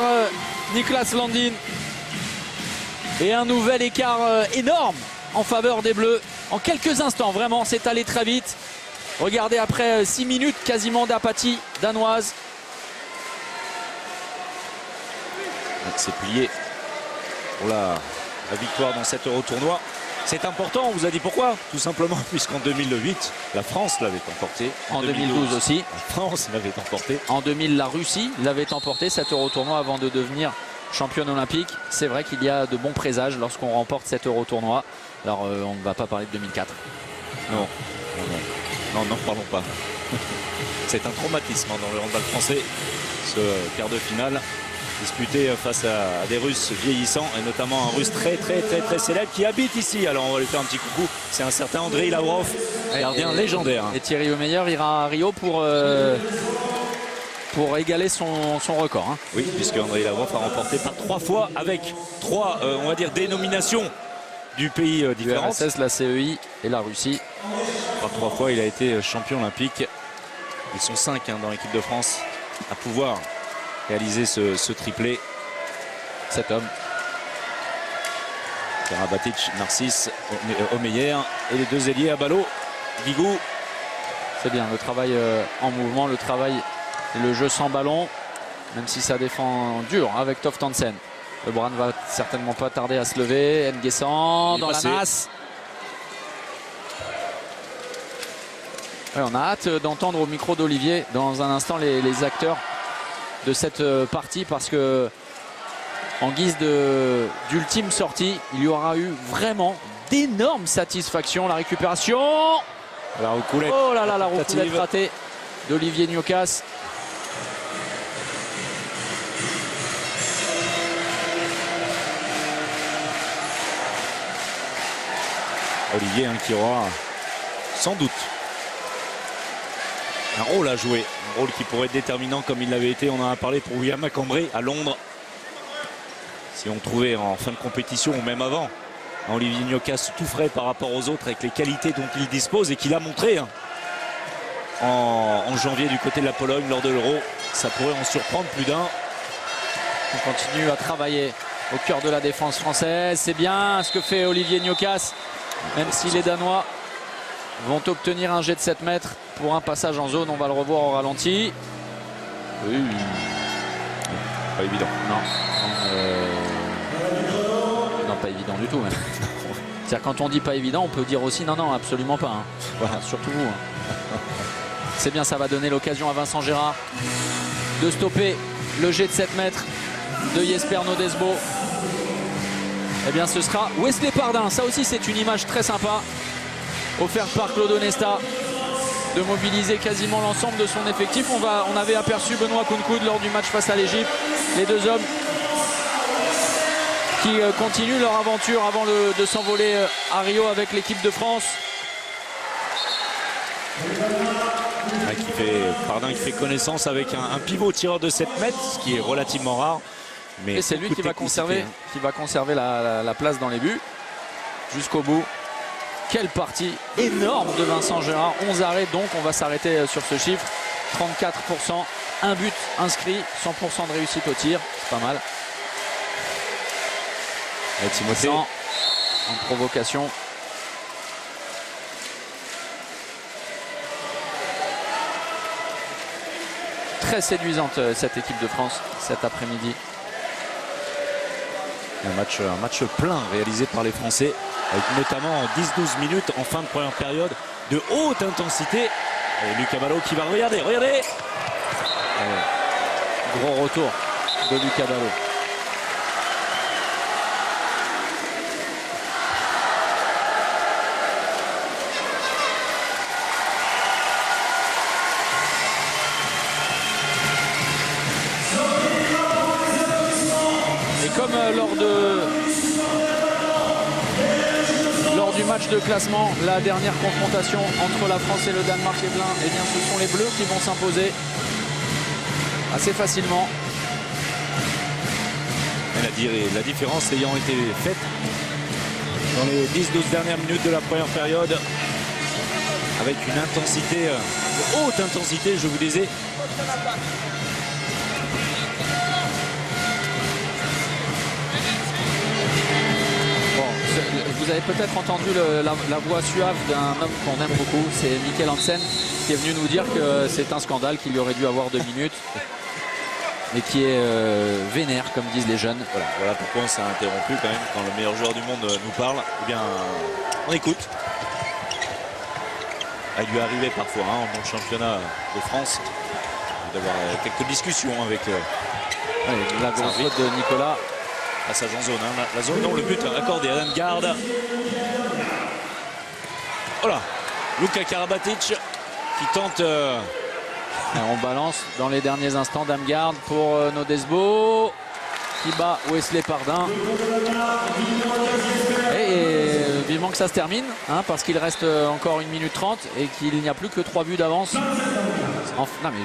Niklas Landin. Et un nouvel écart énorme en faveur des Bleus. En quelques instants, vraiment, c'est allé très vite. Regardez, après 6 minutes quasiment d'apathie danoise. C'est plié pour la victoire dans cet Euro-tournoi. C'est important, on vous a dit pourquoi? Tout simplement puisqu'en 2008, la France l'avait emporté. En 2012 aussi. La France l'avait emporté. En 2000, la Russie l'avait emporté, cet Euro-tournoi, avant de devenir championne olympique. C'est vrai qu'il y a de bons présages lorsqu'on remporte cet Euro-tournoi. Alors, on ne va pas parler de 2004. Non, n'en parlons pas. C'est un traumatisme dans le handball français, ce quart de finale disputé face à des Russes vieillissants, et notamment un Russe très célèbre qui habite ici. Alors on va lui faire un petit coucou, c'est un certain Andrei Lavrov, gardien légendaire. Et Thierry Omeyer ira à Rio pour égaler son record. Hein. Oui, puisque Andrei Lavrov a remporté par 3 fois avec 3, on va dire, dénominations du pays différentes. L'URSS, la CEI et la Russie. Par 3 fois, il a été champion olympique. Ils sont 5 dans l'équipe de France à pouvoir réaliser ce triplé. Cet homme. Karabatic, Narcisse, Omeyer et les 2 ailiers à ballot. Guigou. C'est bien, le travail en mouvement, le travail et le jeu sans ballon. Même si ça défend dur avec Toftansen. Le Bran va certainement pas tarder à se lever. Nguessan dans la masse. Ouais, on a hâte d'entendre au micro d'Olivier dans un instant les acteurs de cette partie, parce que en guise d'ultime sortie, il y aura eu vraiment d'énormes satisfactions. La récupération, la roucoulette. Oh là là, la roucoulette ratée d'Olivier Gnocas. Olivier qui aura sans doute un rôle à jouer, un rôle qui pourrait être déterminant comme il l'avait été, on en a parlé pour William Macambré à Londres. Si on trouvait en fin de compétition ou même avant Olivier Gnocas tout frais par rapport aux autres avec les qualités dont il dispose et qu'il a montré en janvier du côté de la Pologne lors de l'Euro, ça pourrait en surprendre plus d'un. On continue à travailler au cœur de la défense française. C'est bien ce que fait Olivier Gnocas, même si les Danois vont obtenir un jet de 7 mètres pour un passage en zone. On va le revoir au ralenti. Oui. Pas évident. Non, pas évident du tout. C'est-à-dire, quand on dit pas évident, on peut dire aussi non, absolument pas. Hein. Voilà, surtout vous. Hein. C'est bien, ça va donner l'occasion à Vincent Gérard de stopper le jet de 7 mètres de Jesper Nodesbo. Eh bien, ce sera Wesley Pardin. Ça aussi, c'est une image très sympa, offerte par Claude Onesta, de mobiliser quasiment l'ensemble de son effectif. On avait aperçu Benoît Kounkoud lors du match face à l'Égypte. Les 2 hommes qui continuent leur aventure avant de s'envoler à Rio avec l'équipe de France. Pardin qui fait connaissance avec un pivot tireur de 7 mètres, ce qui est relativement rare. Mais et c'est lui qui va conserver la place dans les buts jusqu'au bout. Quelle partie énorme de Vincent Gérard. 11 arrêts, donc on va s'arrêter sur ce chiffre. 34%, un but inscrit, 100% de réussite au tir, c'est pas mal. Et Timothée en provocation. Très séduisante cette équipe de France cet après-midi. Un match plein réalisé par les Français, avec notamment 10-12 minutes en fin de première période de haute intensité. Et Lucas Ballot qui va regardez. Gros retour de Lucas Ballot. Et comme lors du match de classement, la dernière confrontation entre la France et le Danemark et Blin, eh bien, ce sont les Bleus qui vont s'imposer assez facilement. Et la différence ayant été faite dans les 10-12 dernières minutes de la première période, avec une intensité, haute intensité, je vous disais. Vous avez peut-être entendu la voix suave d'un homme qu'on aime beaucoup, c'est Mikkel Hansen, qui est venu nous dire que c'est un scandale, qu'il y aurait dû avoir 2 minutes, mais qui est vénère, comme disent les jeunes. Voilà pourquoi on s'est interrompu quand même quand le meilleur joueur du monde nous parle. Eh bien, on écoute. Il lui est arrivé parfois dans le championnat de France d'avoir quelques discussions avec la grosse faute de Nicolas. Passage en zone, la zone dont le but accordé à Damgard. Voilà, Luka Karabatic qui tente. On balance dans les derniers instants Damgard pour Nodesbo qui bat Wesley Pardin. Et vivement que ça se termine, parce qu'il reste encore 1 minute 30 et qu'il n'y a plus que 3 buts d'avance. Non mais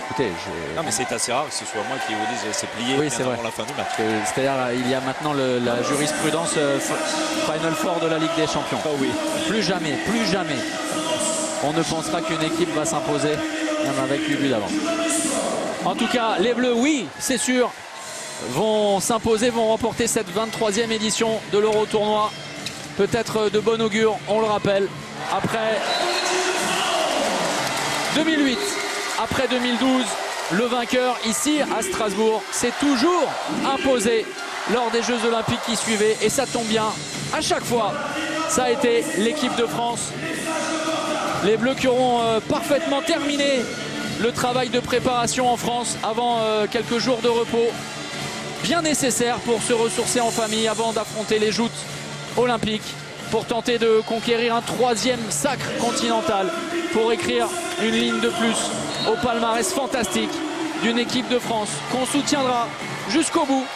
écoutez, non mais c'est assez rare que ce soit moi qui vous dise c'est plié avant la fin du match. C'est-à-dire il y a maintenant la jurisprudence Final Four de la Ligue des Champions. Oh oui. Plus jamais, on ne pensera qu'une équipe va s'imposer même avec 8 buts d'avance. En tout cas, les Bleus, oui, c'est sûr, vont s'imposer, vont remporter cette 23e édition de l'Euro Tournoi. Peut-être de bon augure, on le rappelle, après 2008, après 2012, le vainqueur ici à Strasbourg s'est toujours imposé lors des Jeux Olympiques qui suivaient. Et ça tombe bien, à chaque fois, ça a été l'équipe de France. Les Bleus qui auront parfaitement terminé le travail de préparation en France avant quelques jours de repos. Bien nécessaire pour se ressourcer en famille avant d'affronter les joutes olympiques, pour tenter de conquérir un 3e sacre continental, pour écrire une ligne de plus au palmarès fantastique d'une équipe de France qu'on soutiendra jusqu'au bout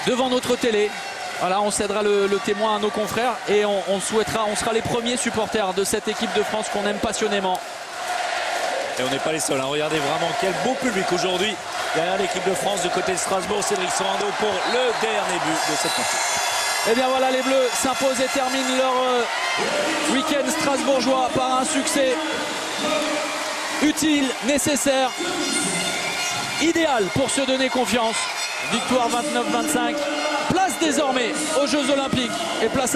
devant notre télé. Voilà, on cédera le témoin à nos confrères et on sera les premiers supporters de cette équipe de France qu'on aime passionnément. Et on n'est pas les seuls, regardez vraiment quel beau public aujourd'hui derrière l'équipe de France du côté de Strasbourg. Cédric Sorando pour le dernier but de cette partie. Et bien voilà, les Bleus s'imposent et terminent leur week-end strasbourgeois par un succès utile, nécessaire, idéal pour se donner confiance. Victoire 29-25, place désormais aux Jeux Olympiques et place